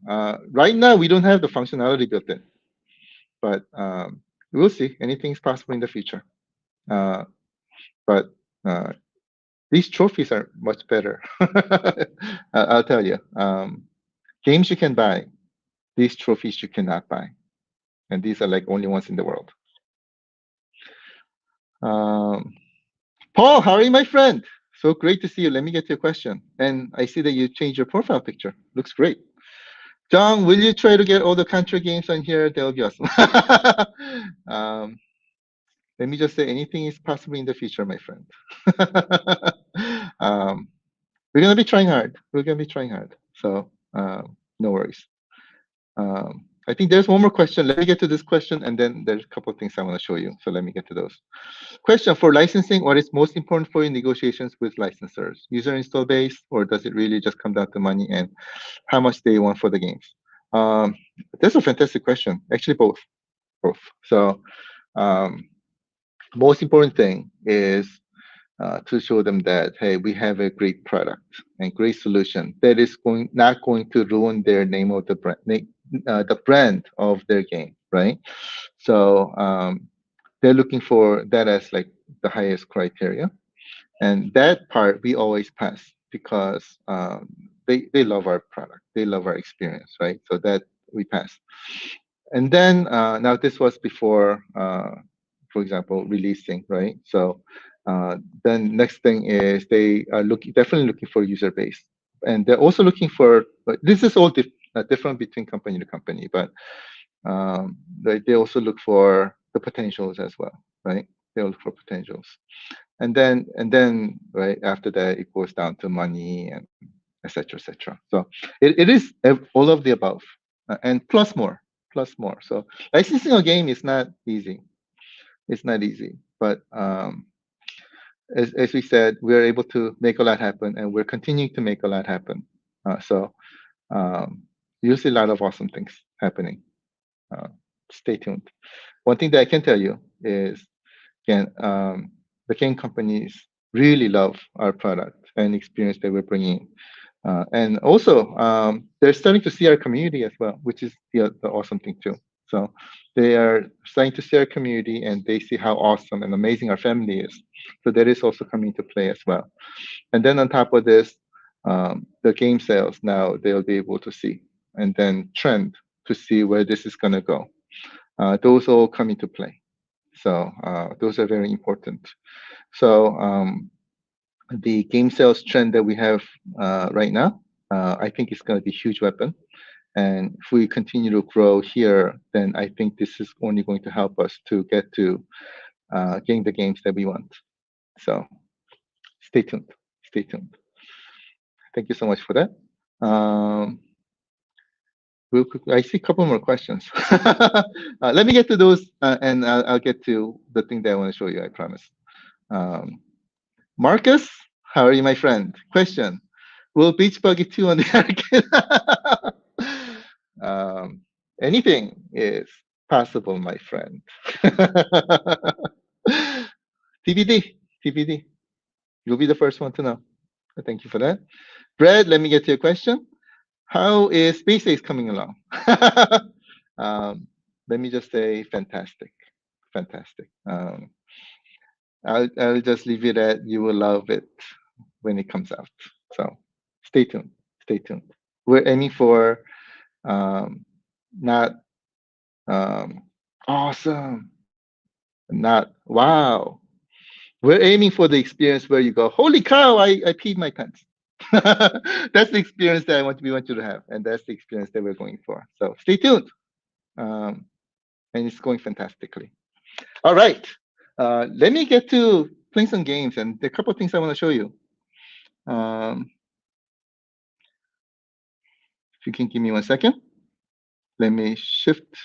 Right now, we don't have the functionality built in, but we'll see. Anything is possible in the future. But these trophies are much better. I'll tell you. Games you can buy, these trophies you cannot buy. And these are like only ones in the world. Paul, how are you, my friend? So great to see you. Let me get to your question. And I see that you changed your profile picture. Looks great. John, will you try to get all the Contra games on here? That would be awesome. Let me just say, anything is possible in the future, my friend. We're going to be trying hard. We're going to be trying hard. So no worries. I think there's one more question. Let me get to this question, and then there's a couple of things I want to show you. So let me get to those. Question: for licensing, what is most important for your negotiations with licensors? User install base, or does it really just come down to money and how much they want for the games? That's a fantastic question. Actually, both. So most important thing is to show them that, hey, we have a great product and great solution that is not going to ruin their name of the brand, the brand of their game, right? So they're looking for that as like the highest criteria, and that part we always pass because they love our product, they love our experience, right? So that we pass. And then now this was before, for example, releasing, right? So then next thing is they are definitely looking for user base, and they're also looking for. But this is all different between company to company, but they also look for the potentials as well, right? They look for potentials, and then right after that it goes down to money and etc. etc. So it is all of the above, and plus more. So licensing a game is not easy. It's not easy, but as we said, we are able to make a lot happen, and we're continuing to make a lot happen. So you'll see a lot of awesome things happening. Stay tuned. One thing that I can tell you is, again, the game companies really love our product and experience that we're bringing. And also, they're starting to see our community as well, which is the awesome thing too. So they are starting to see our community, and they see how awesome and amazing our family is. So that is also coming to play as well. And then on top of this, the game sales now they'll be able to see, and then trend to see where this is going to go. Those all come into play. So those are very important. So the game sales trend that we have right now, I think it's going to be a huge weapon. And if we continue to grow here, then I think this is only going to help us to get to getting the games that we want. So stay tuned. Stay tuned. Thank you so much for that. Real quick, I see a couple more questions. Let me get to those, and I'll get to the thing that I want to show you, I promise. Marcus, how are you, my friend? Question: will Beach Buggy 2 on the arcade? Anything is possible, my friend. TBD, TBD. You'll be the first one to know. Thank you for that. Brad, let me get to your question. How is Space Ace coming along? Let me just say fantastic, fantastic. I'll just leave it at you will love it when it comes out. So stay tuned, stay tuned. We're aiming for not awesome, not wow. We're aiming for the experience where you go, holy cow, I peed my pants. That's the experience that we want you to have, and that's the experience that we're going for. So stay tuned, and it's going fantastically. All right, let me get to playing some games, and there are a couple of things I want to show you. If you can give me 1 second, let me shift.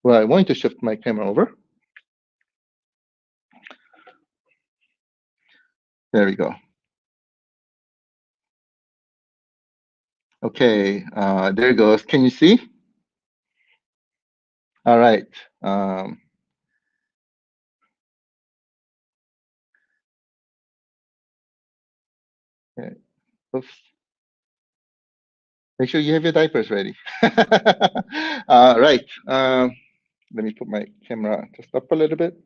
Well, I want to shift my camera over. There we go. Okay, there it goes. Can you see? All right. Okay. Oops. Make sure you have your diapers ready. Right. Let me put my camera just up a little bit.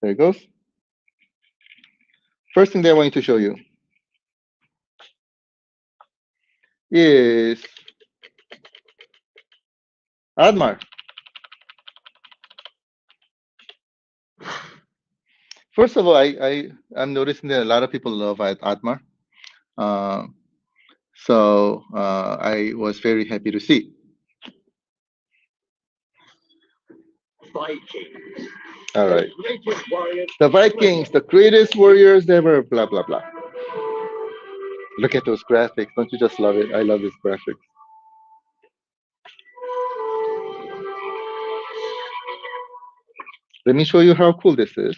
There it goes. First thing that I want to show you is Admar. First of all, I'm noticing that a lot of people love Admar. So I was very happy to see. Vikings. All right. The Vikings, the greatest warriors ever, blah, blah, blah. Look at those graphics. Don't you just love it? I love these graphics. Let me show you how cool this is.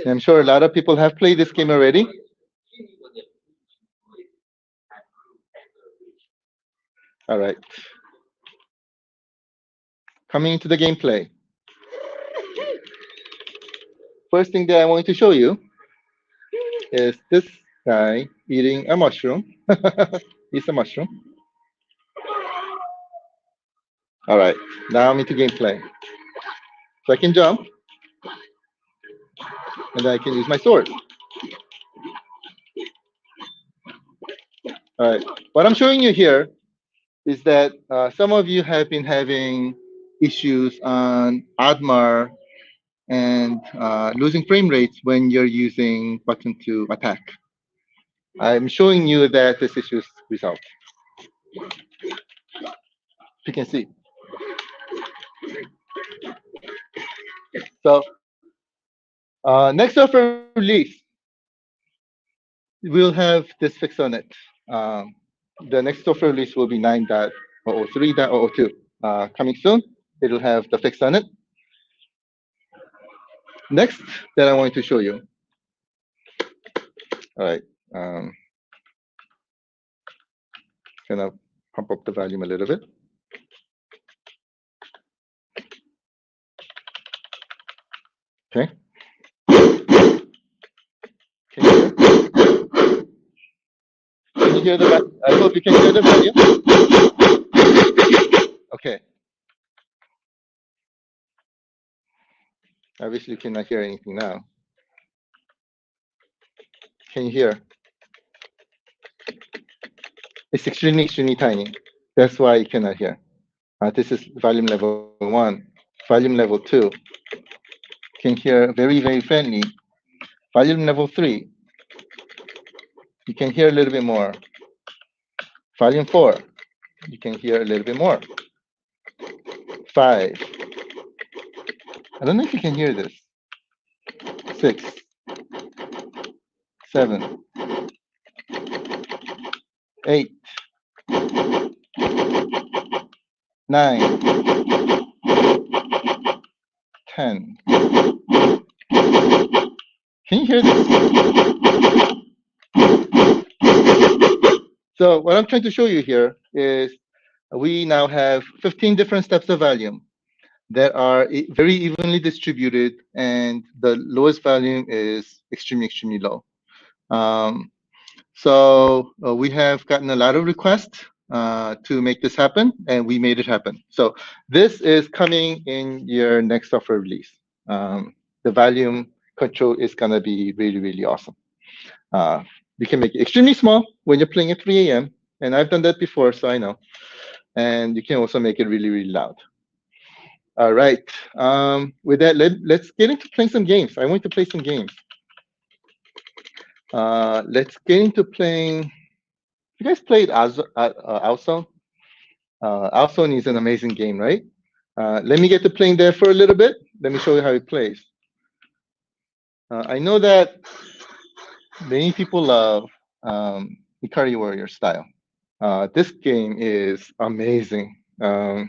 I'm sure a lot of people have played this game already. All right. Coming into the gameplay. First thing that I want to show you is this guy eating a mushroom. He's a mushroom. All right. Now I'm into gameplay. So I can jump. And then I can use my sword. All right. What I'm showing you here is that some of you have been having issues on Admar and losing frame rates when you're using button to attack. I'm showing you that this issue is resolved. You can see. So next software release, we'll have this fix on it. The next software release will be 9.003.002. Coming soon, it'll have the fix on it. Next that I wanted to show you. All right. Gonna pump up the volume a little bit. Okay. Can you hear the? I hope you can hear the volume. Okay. Obviously, you cannot hear anything now. Can you hear? It's extremely, extremely tiny. That's why you cannot hear. This is volume level 1. Volume level 2, can hear very, very friendly. Volume level 3, you can hear a little bit more. Volume 4, you can hear a little bit more. 5, I don't know if you can hear this. 6, 7, 8, 9, 10. Can you hear this? So what I'm trying to show you here is we now have 15 different steps of volume that are very evenly distributed, and the lowest volume is extremely, extremely low. So we have gotten a lot of requests to make this happen, and we made it happen. So this is coming in your next software release. The volume control is going to be really, really awesome. You can make it extremely small when you're playing at 3 a.m. And I've done that before, so I know. And you can also make it really, really loud. All right. With that, let's get into playing some games. I want to play some games. Let's get into playing. You guys played Outzone? Outzone is an amazing game, right? Let me get to playing there for a little bit. Let me show you how it plays. I know that many people love Ikari Warrior style. This game is amazing. Quite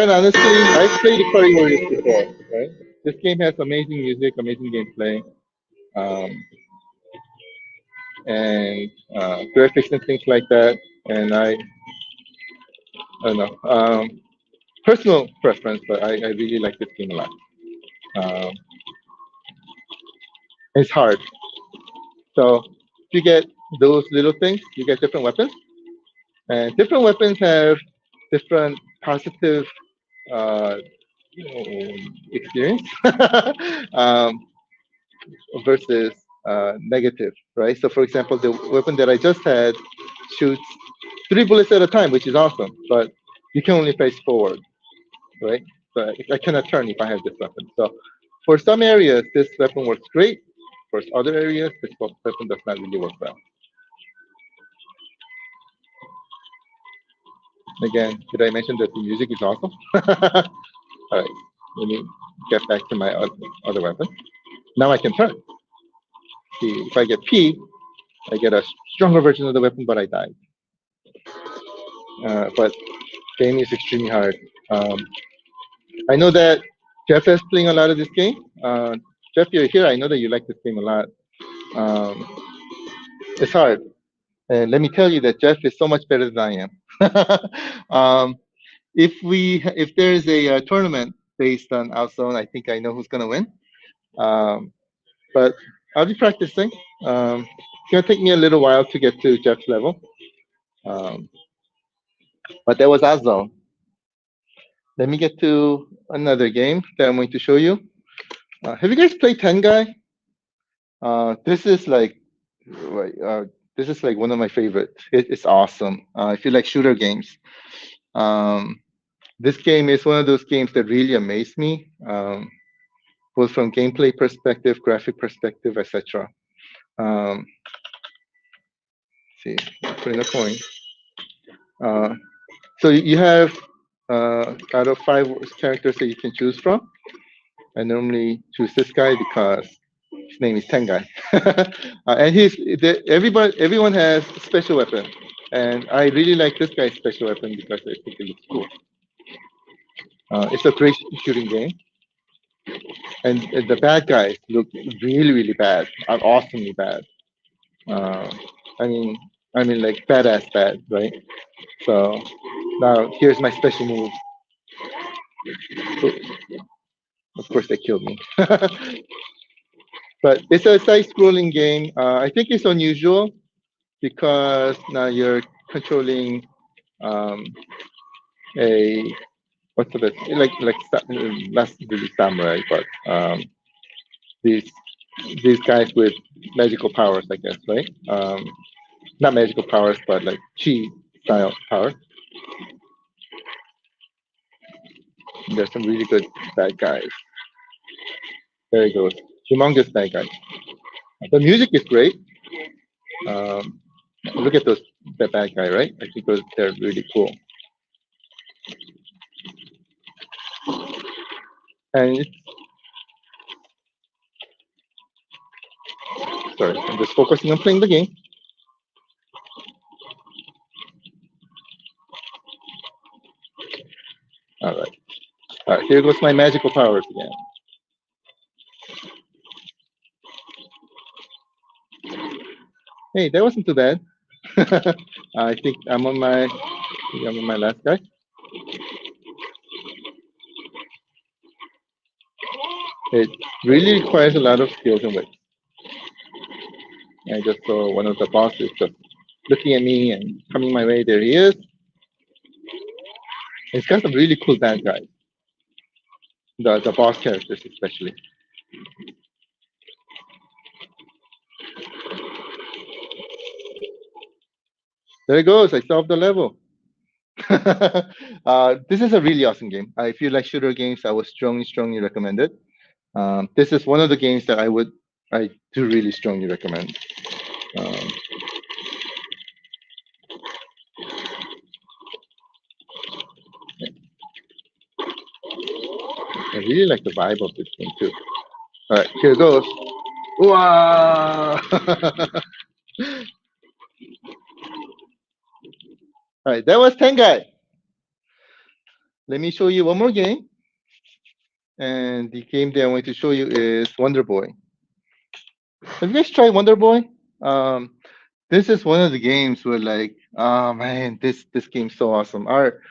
honestly, I've played Ikari Warriors before, right? This game has amazing music, amazing gameplay, and graphics and things like that. And I don't know, personal preference, but I really like this game a lot. Um, it's hard. So if you get those little things, you get different weapons. And different weapons have different positive experience versus negative, right? So for example, the weapon that I just had shoots 3 bullets at a time, which is awesome, but you can only face forward, right? So I cannot turn if I have this weapon. So for some areas, this weapon works great. For other areas, this weapon does not really work well. Again, did I mention that the music is awesome? All right, let me get back to my other weapon. Now I can turn. See, if I get P, I get a stronger version of the weapon, but I died. But game is extremely hard. I know that Jeff is playing a lot of this game. Jeff, you're here. I know that you like this game a lot. It's hard. And let me tell you that Jeff is so much better than I am. If there's a tournament based on Outzone, I think I know who's gonna win. But I'll be practicing. It's gonna take me a little while to get to Jeff's level. But that was Outzone. Let me get to another game that I'm going to show you. Have you guys played Tengai? This is like one of my favorites. It's awesome. If you like shooter games, this game is one of those games that really amazed me, both from gameplay perspective, graphic perspective, etc. See, put in a point. So you have out of 5 characters that you can choose from. I normally choose this guy because his name is Tengai, and everyone has a special weapon, and I really like this guy's special weapon because I think it looks cool. It's a great shooting game, and the bad guys look really, really bad, awesomely bad. I mean, like badass bad, right? So now here's my special move. Of course, they killed me. But it's a side-scrolling game. I think it's unusual because now you're controlling a what's the best like not really samurai, but these guys with magical powers, I guess, right? not magical powers, but like chi style power. There's some really good bad guys. There he goes. Humongous bad guy. The music is great. Um, look at those the bad guy, right? I think they're really cool. And it's, sorry, I'm just focusing on playing the game. All right. All right, here goes my magical powers again. Hey, that wasn't too bad. I think I'm on my last guy. It really requires a lot of skills and wit. I just saw one of the bosses just looking at me and coming my way. There he is. It's got some really cool bad guys. The boss characters especially. There it goes. I solved the level. This is a really awesome game. If you like shooter games, I would strongly recommend it. This is one of the games that I do really strongly recommend. Um, I really like the vibe of this game too. All right, here it goes. Wow! All right, that was Tengai. Let me show you one more game. And the game that I want to show you is Wonder Boy. Have you guys tried Wonder Boy? This is one of the games where like, oh man, this game's so awesome. Our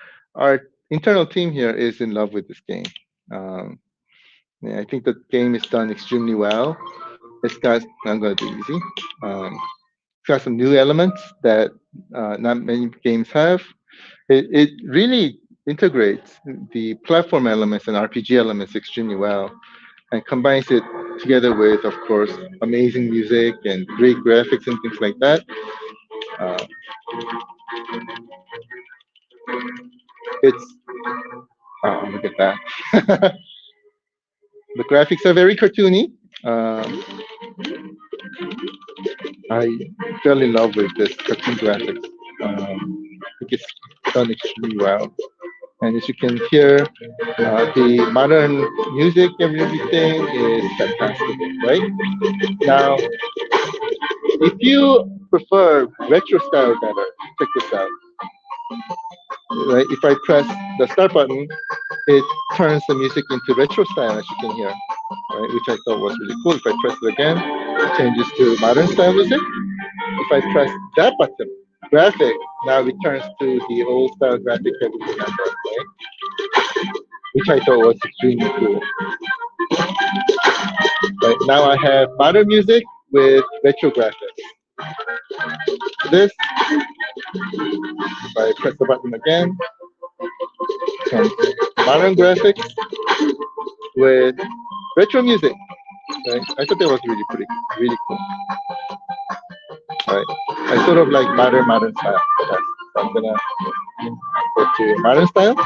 internal team here is in love with this game. Yeah, I think the game is done extremely well. It's got, I'm gonna do easy. It's got some new elements that not many games have. It really integrates the platform elements and RPG elements extremely well, and combines it together with, of course, amazing music and great graphics and things like that. Uh, it's look at that. The graphics are very cartoony. I fell in love with this cartoon graphics. I think it's done extremely well. And as you can hear, the modern music and everything is fantastic, right? Now, if you prefer retro style better, check this out. Right? If I press the start button, it turns the music into retro style, as you can hear, right? Which I thought was really cool. If I press it again, it changes to modern style music. If I press that button, graphic, now returns to the old style graphic that we remember, right? Which I thought was extremely cool. Right now I have modern music with retro graphics. This, if I press the button again, comes modern graphics with retro music. Right? I thought that was really cool. Right? I sort of like modern style. So I'm gonna go to modern style.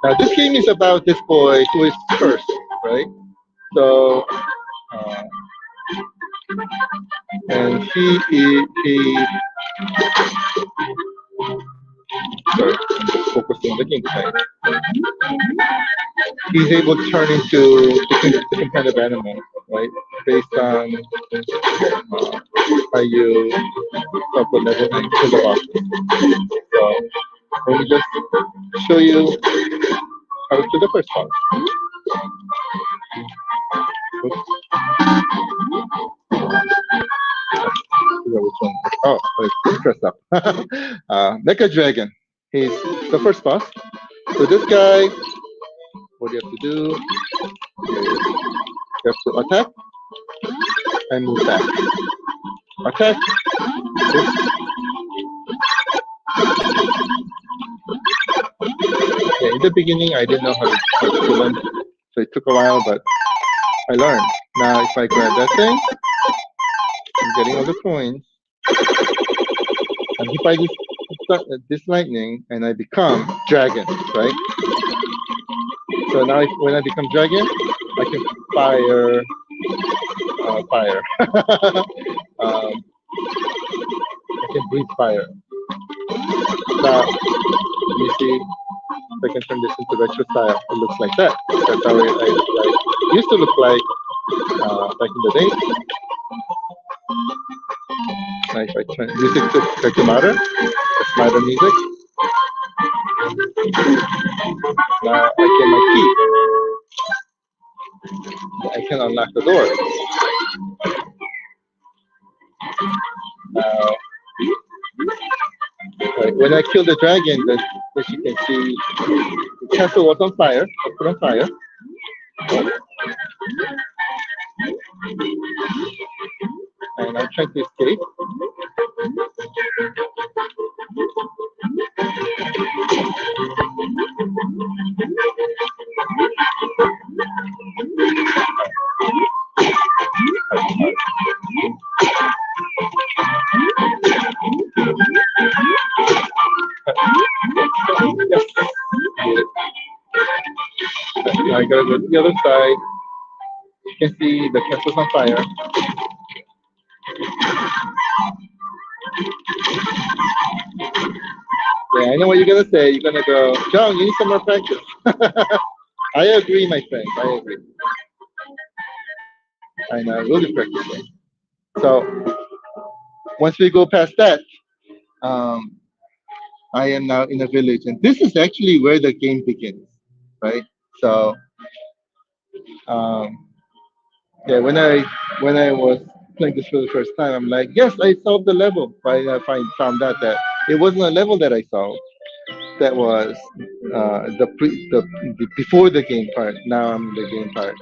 Now this game is about this boy who is cursed, right? So, and he sorry, I'm just focusing on the gameplay. He's able to turn into different kind of animals, right? Based on how you up the level and kill the boss. So let me just show you how to do the first one. Which one? Oh, it's dressed up. Mecha Dragon. He's the first boss. So this guy, what you have to do is you have to attack and move back. Attack. Oops. Okay, in the beginning, I didn't know how to kill them, so it took a while, but I learned. Now, if I grab that thing, I'm getting all the coins. And if I just this lightning, and I become dragon, right? So now, when I become dragon, I can fire, fire. I can breathe fire. Now, you see, if I can turn this into retro style, it looks like that. That's how it used to look like back in the day. Now, if I turn music to matter, matter music. Now I get my key. I can unlock the door. Now, right, when I kill the dragon, as you can see, the castle was on fire. I put on fire. And I'm trying to escape. Yes. I gotta go to the other side. You can see the castle's on fire. Yeah, I know what you're gonna say. You're gonna go, John, you need some more practice. I agree, my friend. I agree. I know, we'll be practicing. So once we go past that, um, I am now in a village, and this is actually where the game begins, right? So, um, yeah, when I was playing this for the first time, I'm like, yes, I solved the level. But I found out that it wasn't a level that I solved. That was the before the game part. Now I'm in the game part,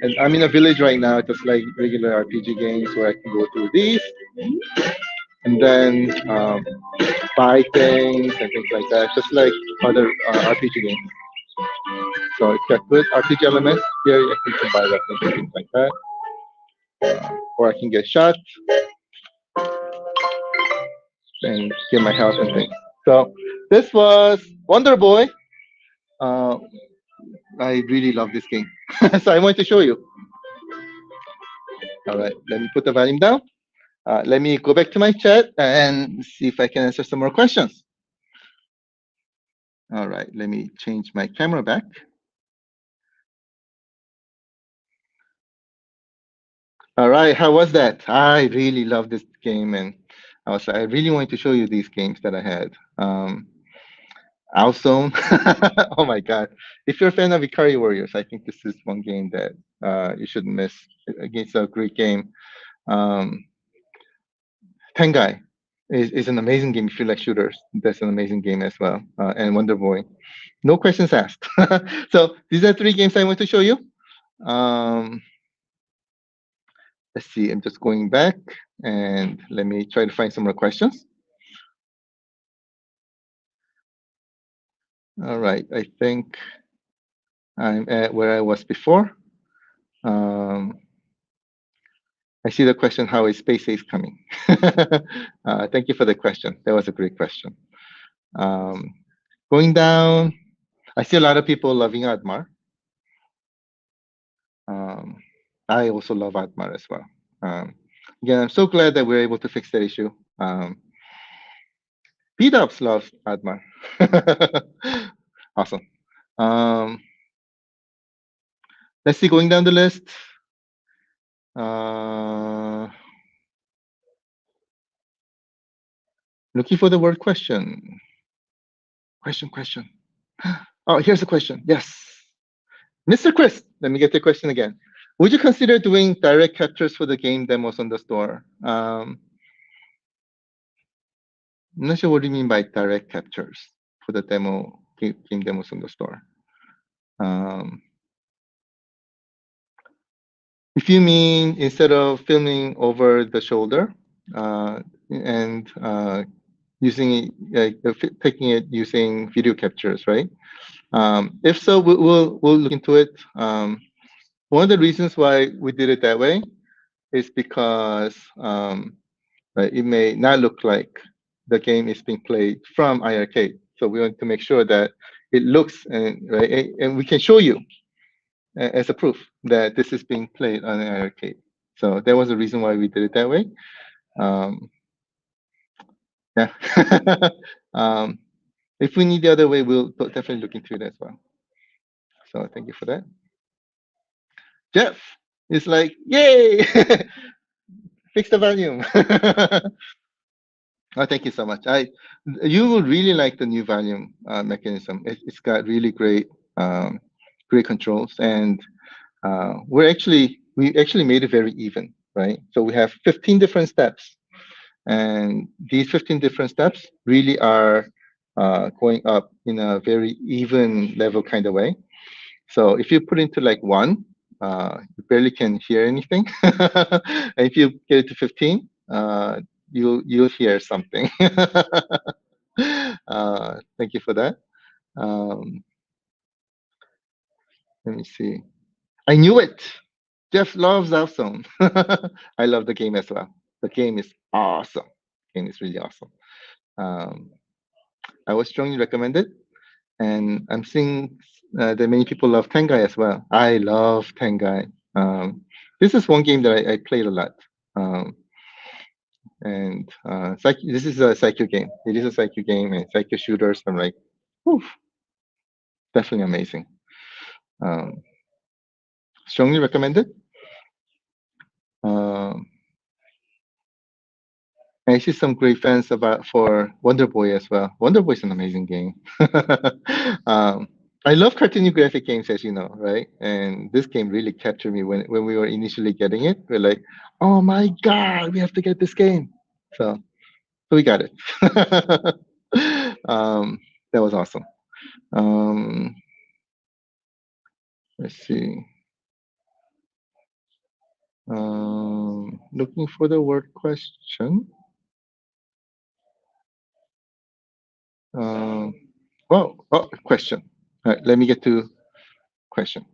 and I'm in a village right now, just like regular RPG games, where I can go through these and then buy things and things like that, just like other RPG games. So it's got good RPG elements. Here I can buy weapons and things like that, or I can get shot and get my health and things. So this was Wonder Boy. Uh, I really love this game, so I want to show you. All right, let me put the volume down. Let me go back to my chat and see if I can answer some more questions. All right, let me change my camera back. All right, how was that? I really love this game, and I really wanted to show you these games that I had. Owlzone, oh my God! If you're a fan of Ikari Warriors, I think this is one game that you shouldn't miss. It's a great game. Tengai is an amazing game if you like shooters. That's an amazing game as well. And Wonder Boy. No questions asked. So these are 3 games I want to show you. Let's see, I'm just going back and let me try to find some more questions. All right, I think I'm at where I was before. I see the question, how is Space Ace coming? Thank you for the question. That was a great question. Going down, I see a lot of people loving Admar. I also love Admar as well. Again, I'm so glad that we're able to fix that issue. P-Dubs loves Admar. Awesome. Let's see, going down the list. Looking for the word question. Question. Oh, here's a question. Yes. Mr. Chris, let me get the question again. Would you consider doing direct captures for the game demos on the store? I'm not sure what you mean by direct captures for the game demos on the store. If you mean instead of filming over the shoulder and using it, taking it using video captures, right? If so, we'll look into it. One of the reasons why we did it that way is because right, it may not look like the game is being played from iiRcade. So we want to make sure that it looks and right, and we can show you as a proof that this is being played on iiRcade. So that was the reason why we did it that way. Um, yeah. um, if we need the other way, we'll definitely look into it as well. So thank you for that. Jeff is like, yay, fix the volume. Oh, thank you so much. You will really like the new volume mechanism. It's got really great controls, and we actually made it very even, right? So we have 15 different steps, and these 15 different steps really are going up in a very even level kind of way. So if you put into like one, you barely can hear anything. And if you get it to 15, you'll hear something. Thank you for that. Um, Let me see. I knew it. Jeff loves Zone. I love the game as well. The game is awesome. The game is really awesome. Um, I would strongly recommend it. And I'm seeing that many people love Tengai as well. I love Tengai. This is one game that I played a lot. And this is a Psycho game. It is a Psycho game and Psycho shooters. I'm like, whew, definitely amazing. Um, Strongly recommend it. Um, I see some great fans about for Wonder Boy as well. Wonder Boy is an amazing game. um, I love cartoony graphic games, as you know, right? And this game really captured me when we were initially getting it. We're like, oh my god, we have to get this game. So we got it. That was awesome. Um, let's see. Looking for the word question. Um, question. All right, let me get to question.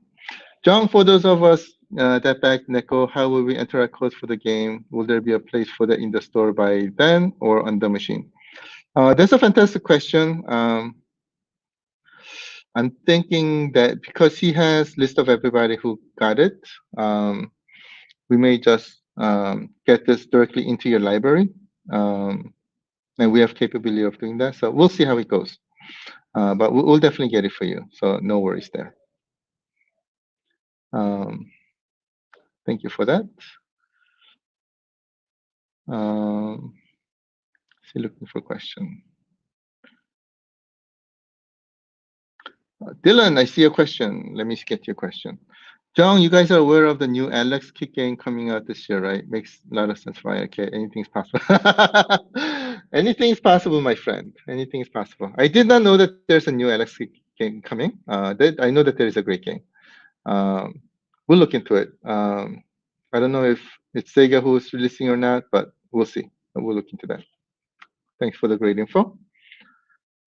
John, for those of us that back Neko, how will we enter our codes for the game? Will there be a place for that in the store by then or on the machine? That's a fantastic question. I'm thinking that because he has list of everybody who got it, we may just get this directly into your library. And we have capability of doing that. So we'll see how it goes. But we'll definitely get it for you. So no worries there. Thank you for that. Still looking for a question. Dylan, I see a question. Let me get your question. John, you guys are aware of the new Alex Kick game coming out this year, right? Makes a lot of sense, right? Okay, anything's possible. Anything's possible, my friend. Anything is possible. I did not know that there's a new Alex Kick game coming. I know that there is a great game. We'll look into it. I don't know if it's Sega who's releasing or not, but we'll see. We'll look into that. Thanks for the great info.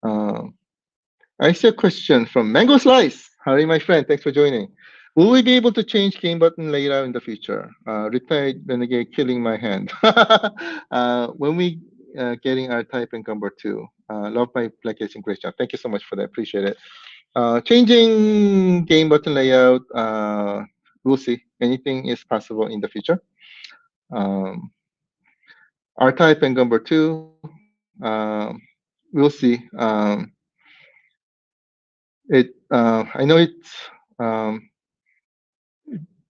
I see a question from Mango Slice. Howdy, my friend. Thanks for joining. Will we be able to change game button layout in the future? Retired Renegade killing my hand. When we getting our type in Gumber 2. Love my application. Great job. Thank you so much for that. Appreciate it. Changing game button layout. We'll see. Anything is possible in the future. R type and Gumber 2. We'll see. I know it's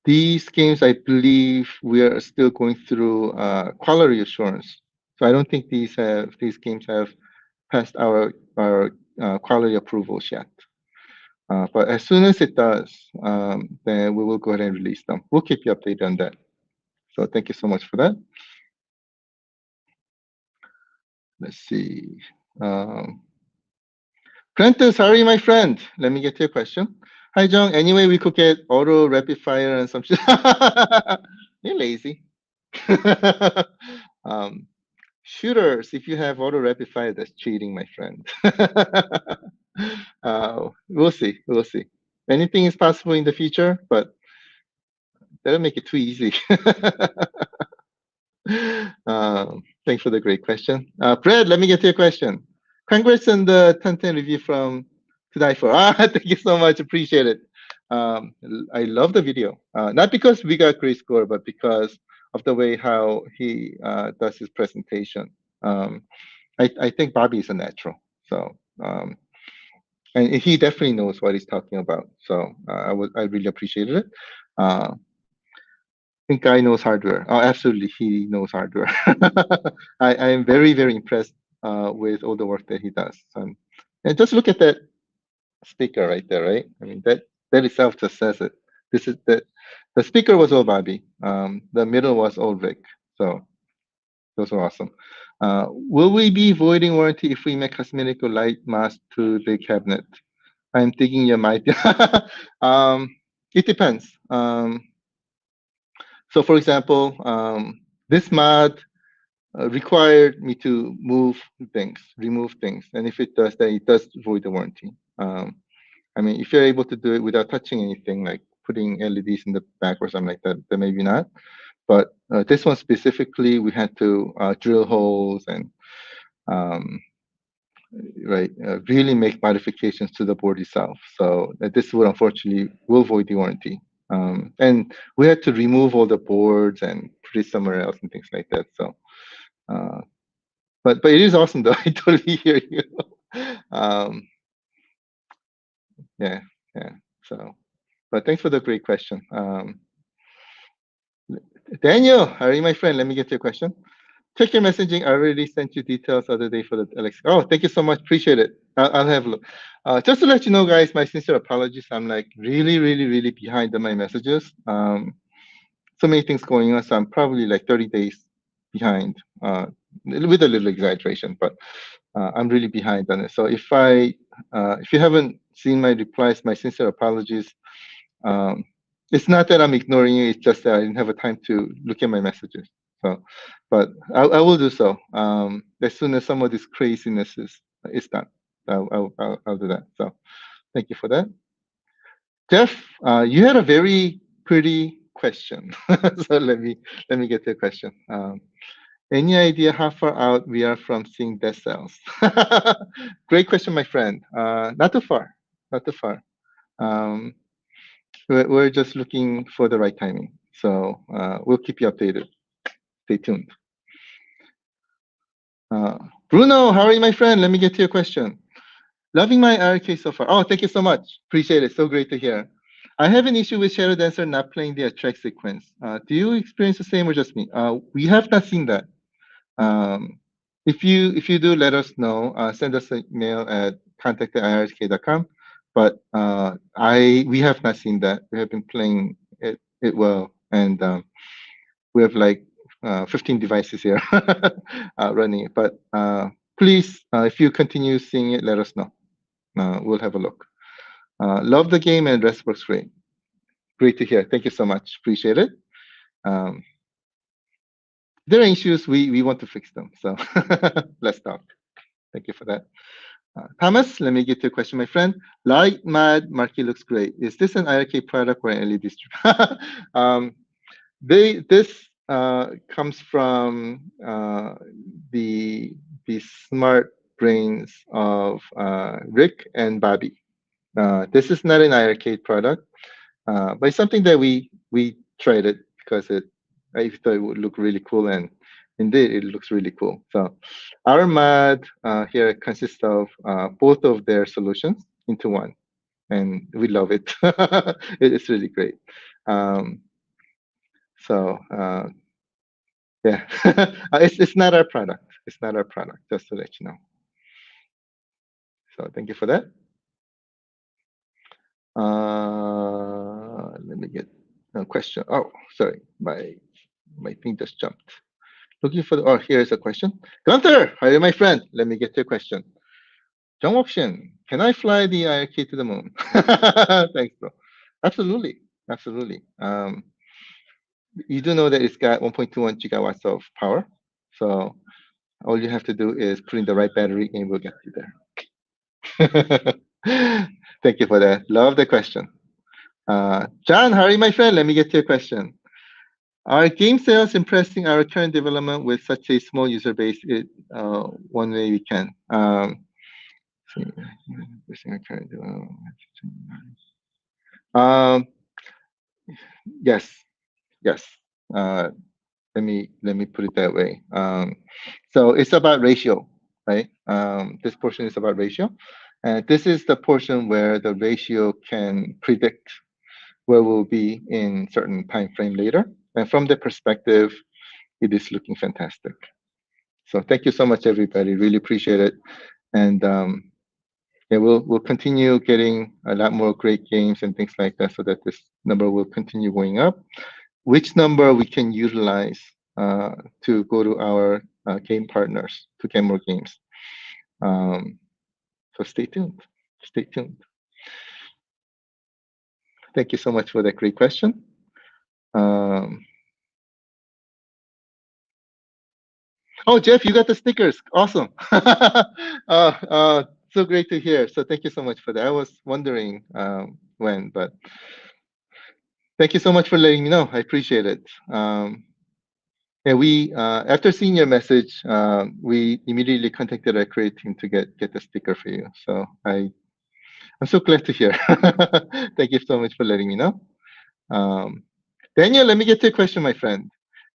these games. I believe we are still going through quality assurance. So I don't think these games have passed our quality approvals yet. But as soon as it does, then we will go ahead and release them. We'll keep you updated on that. So thank you so much for that. Let's see. Prentice, how are you, my friend? Let me get to your question. Hi, John. Anyway, we could get auto rapid fire and some shit. You're lazy. Shooters, if you have auto rapid fire, that's cheating, my friend. we'll see. We'll see. Anything is possible in the future, but that'll make it too easy. Thanks for the great question. Brad, let me get to your question. Congrats on the 1010 review from To Die For. Thank you so much. Appreciate it. I love the video. Not because we got great score, but because of the way how he does his presentation. I think Bobby is a natural. So, and he definitely knows what he's talking about. So I really appreciated it. I think guy knows hardware. Oh, absolutely, he knows hardware. I am very, very impressed with all the work that he does. And just look at that speaker right there, right? I mean, that itself just says it. This is the speaker was all Bobby. The middle was all Rick. So those are awesome. Will we be voiding warranty if we make cosmetic or light mask to the cabinet? I'm thinking you might. It depends. So for example, this mod required me to remove things. And if it does that, it does void the warranty. I mean, if you're able to do it without touching anything, like putting LEDs in the back or something like that, then maybe not. But this one specifically, we had to drill holes and really make modifications to the board itself. So this would unfortunately will void the warranty. And we had to remove all the boards and put it somewhere else and things like that. So, but it is awesome though. I totally hear you. Yeah. So, but thanks for the great question. Daniel, how are you, my friend? Let me get to your question. Check your messaging. I already sent you details the other day for the Alex. Oh, thank you so much. Appreciate it. I'll have a look. Just to let you know, guys, my sincere apologies. I'm like really, really, really behind on my messages. So many things going on. So I'm probably like 30 days behind, with a little exaggeration, but I'm really behind on it. So if you haven't seen my replies, my sincere apologies. It's not that I'm ignoring you. It's just that I didn't have a time to look at my messages. So, but I will do so. As soon as some of this craziness is done, I'll do that. So, thank you for that, Jeff. You had a very pretty question. So let me get to the question. Any idea how far out we are from seeing death cells? Great question, my friend. Not too far. Not too far. We're just looking for the right timing. So we'll keep you updated. Stay tuned. Bruno, how are you, my friend? Let me get to your question. Loving my iiRcade so far. Oh, thank you so much. Appreciate it. So great to hear. I have an issue with Shadow Dancer not playing the track sequence. Do you experience the same or just me? We have not seen that. If you do, let us know. Send us an email at contact@iiRcade.com. But we have not seen that. We have been playing it well, and we have like 15 devices here running it. But please, if you continue seeing it, let us know. We'll have a look. Love the game and rest works great. Great to hear. Thank you so much. Appreciate it. There are issues, we want to fix them. So let's talk. Thank you for that. Thomas, let me get to a question, my friend. Light Mad Marquee looks great. Is this an iiRcade product or an LED strip? This comes from the smart brains of Rick and Bobby. This is not an iiRcade product, but it's something that we tried it because I thought it would look really cool, and indeed it looks really cool. So our mod here consists of both of their solutions into one, and we love it. It's really great. So yeah, it's not our product. It's not our product, just to let you know. So thank you for that. Let me get a question. Oh, sorry, my thing just jumped. Looking for oh, here's a question. Gunther, how are you, my friend? Let me get to your question. Jungwokshin, can I fly the iiRcade to the moon? Thanks, bro. Absolutely, absolutely. You do know that it's got 1.21 gigawatts of power. So all you have to do is put in the right battery and we'll get you there. Thank you for that. Love the question. John, hurry, my friend. Let me get to your question. Are game sales impressing our current development with such a small user base? One way we can. Um, yes, yes. Uh, let me put it that way. So it's about ratio, right? This portion is about ratio, and this is the portion where the ratio can predict where we'll be in certain time frame later. And from the perspective, it is looking fantastic. So thank you so much, everybody. Really appreciate it. And yeah, we'll continue getting a lot more great games and things like that, so that this number will continue going up. Which number we can utilize to go to our game partners to get more games. So stay tuned. Stay tuned. Thank you so much for that great question. Oh, Jeff, you got the stickers. Awesome. So great to hear. So thank you so much for that. I was wondering when, but thank you so much for letting me know. I appreciate it. And we, after seeing your message, we immediately contacted our creative team to get the sticker for you. So I'm so glad to hear. Thank you so much for letting me know. Daniel, let me get to a question, my friend.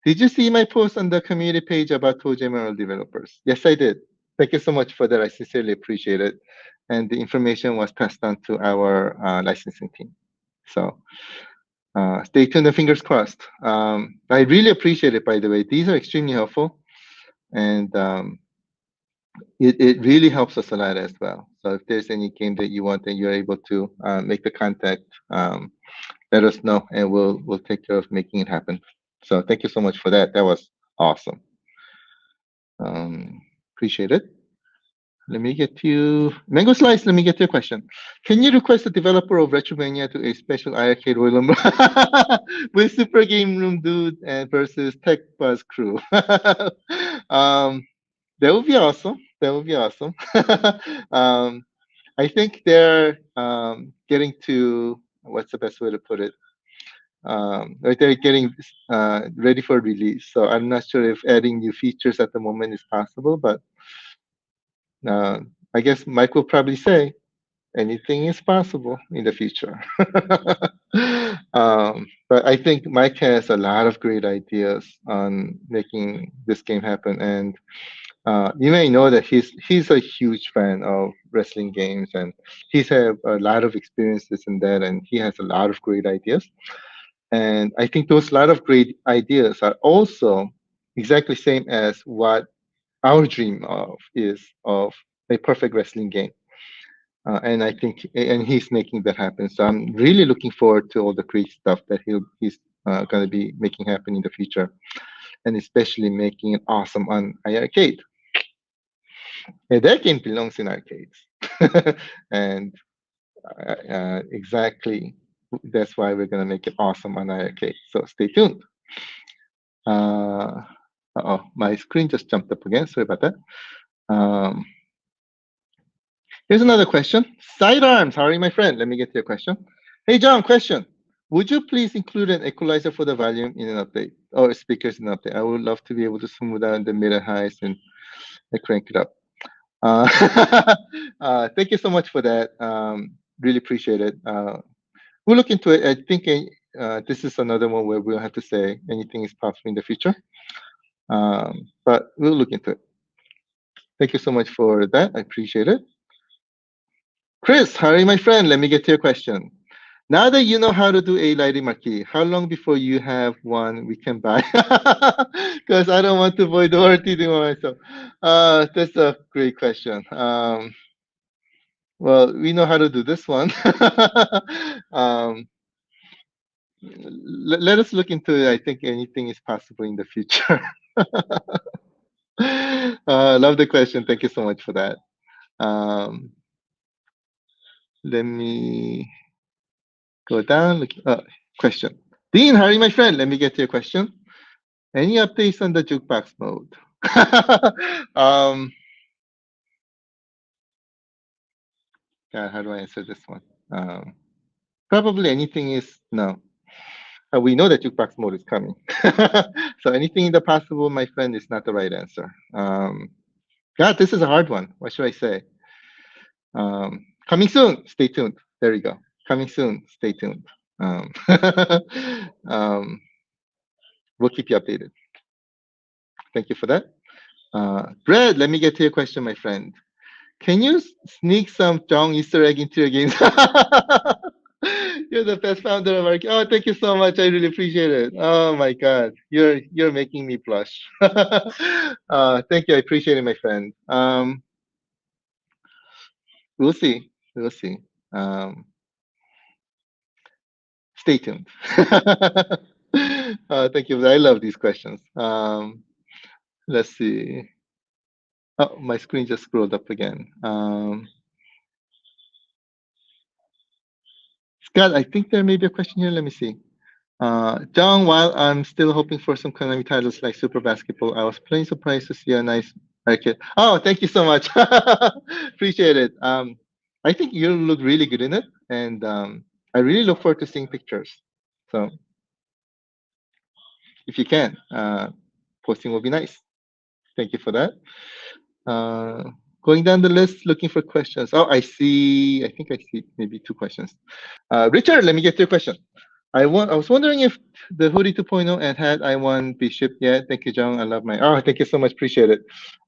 Did you see my post on the community page about ToeJam developers? Yes, I did. Thank you so much for that. I sincerely appreciate it. And the information was passed on to our licensing team. So stay tuned and fingers crossed. I really appreciate it, by the way. These are extremely helpful. And it really helps us a lot as well. So if there's any game that you want and you're able to make the contact, let us know and we'll take care of making it happen. So thank you so much for that. That was awesome. Appreciate it. Let me get to Mango Slice. Let me get to a question. Can you request the developer of Retromania to a special iiRcade Royal Rumble with Super Game Room Dude and versus Tech Buzz Crew? That would be awesome. That would be awesome. I think they're getting to, what's the best way to put it? Right, they're getting ready for release. So I'm not sure if adding new features at the moment is possible, but I guess Mike will probably say anything is possible in the future. But I think Mike has a lot of great ideas on making this game happen, and you may know that he's a huge fan of wrestling games, and he's had a lot of experiences in that, and he has a lot of great ideas. And I think those lot of great ideas are also exactly same as what our dream of is of a perfect wrestling game. And I think, and he's making that happen. So I'm really looking forward to all the great stuff that he's going to be making happen in the future, and especially making it awesome on iiRcade. Yeah, that game belongs in arcades, and exactly that's why we're going to make it awesome on iiRcade. So stay tuned. Oh, my screen just jumped up again. Sorry about that. Here's another question. Sidearms, how are you, my friend? Let me get to your question. Hey, John, question. Would you please include an equalizer for the volume in an update or speakers in an update? I would love to be able to smooth out the mid and highs and crank it up. Thank you so much for that. Really appreciate it. We'll look into it. I think this is another one where we'll have to say anything is possible in the future. But we'll look into it. Thank you so much for that. I appreciate it. Chris, how are you, my friend? Let me get to your question. Now that you know how to do a lighting marquee, how long before you have one we can buy? Because I don't want to avoid the warranty thing myself. That's a great question. Well, we know how to do this one. Let us look into it. I think anything is possible in the future. Love the question. Thank you so much for that. Let me go down. Question. Dean, how are you, my friend? Let me get to your question. Any updates on the jukebox mode? God, how do I answer this one? Probably anything is no. We know that jukebox mode is coming. So anything in the possible, my friend, is not the right answer. God, this is a hard one. What should I say? Coming soon. Stay tuned. There you go. Coming soon. Stay tuned. Um, um, we'll keep you updated. Thank you for that. Brad, let me get to your question, my friend. Can you sneak some Jong Easter egg into your games? You're the best founder of our. Oh, thank you so much. I really appreciate it. Oh my God, you're making me blush. Thank you. I appreciate it, my friend. We'll see. We'll see. Stay tuned. Thank you. I love these questions. Let's see. Oh, my screen just scrolled up again. Scott, I think there may be a question here. Let me see. John, while I'm still hoping for some Konami titles like Super Basketball, I was plain surprised to see a nice arcade. Oh, thank you so much. Appreciate it. I think you look really good in it, and I really look forward to seeing pictures. So if you can, posting will be nice. Thank you for that. Going down the list, looking for questions. Oh, I see. I think I see maybe two questions. Richard, let me get to your question. I was wondering if the Hoodie 2.0 and had I1 be shipped yet. Thank you, John. I love my. Oh, thank you so much. Appreciate it.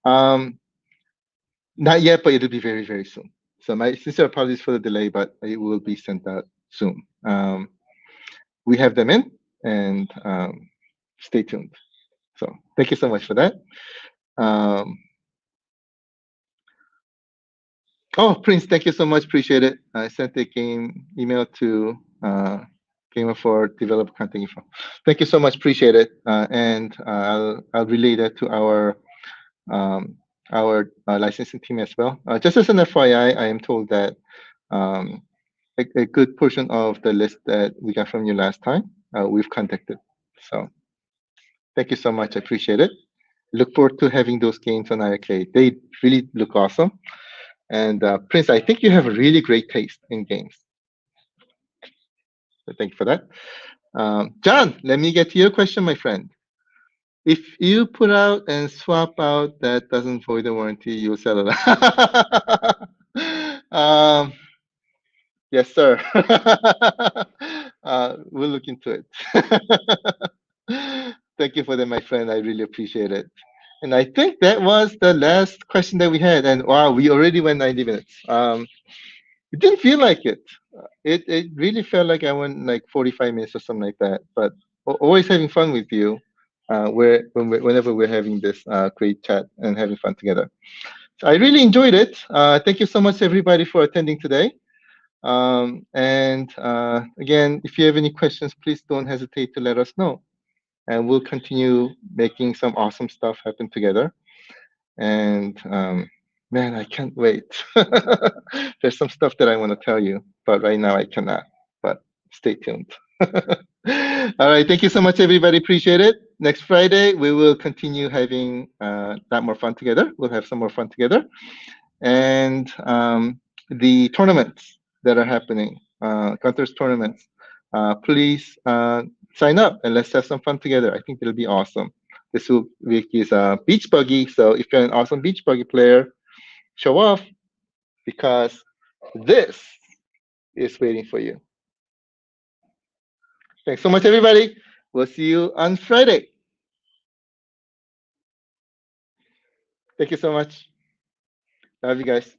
Not yet, but it'll be very, very soon. So my sincere apologies for the delay, but it will be sent out soon. We have them in, and stay tuned. So thank you so much for that. Oh, Prince, thank you so much. Appreciate it. I sent the game email to Gamer for Developer Content Info. Thank you so much. Appreciate it. And I'll relay that to our licensing team as well. Just as an FYI, I am told that a good portion of the list that we got from you last time, we've contacted. So thank you so much. I appreciate it. Look forward to having those games on iiRcade. They really look awesome. And Prince, I think you have a really great taste in games. So thank you for that. John, let me get to your question, my friend. If you put out and swap out that doesn't void the warranty, you'll sell it. Yes, sir. We'll look into it. Thank you for that, my friend. I really appreciate it. And I think that was the last question that we had. And wow, we already went 90 minutes. It didn't feel like it. It really felt like I went like 45 minutes or something like that. But always having fun with you, whenever we're having this great chat and having fun together. So I really enjoyed it. Thank you so much, everybody, for attending today. And again, if you have any questions, please don't hesitate to let us know. And we'll continue making some awesome stuff happen together. And man, I can't wait. There's some stuff that I want to tell you, but right now I cannot. But stay tuned. All right. Thank you so much, everybody. Appreciate it. Next Friday, we will continue having a lot more fun together. We'll have some more fun together. And the tournaments that are happening, Gunter's tournaments, please sign up and let's have some fun together. I think it'll be awesome. This week is beach buggy. So if you're an awesome beach buggy player, show off because this is waiting for you. Thanks so much, everybody. We'll see you on Friday. Thank you so much. Love you guys.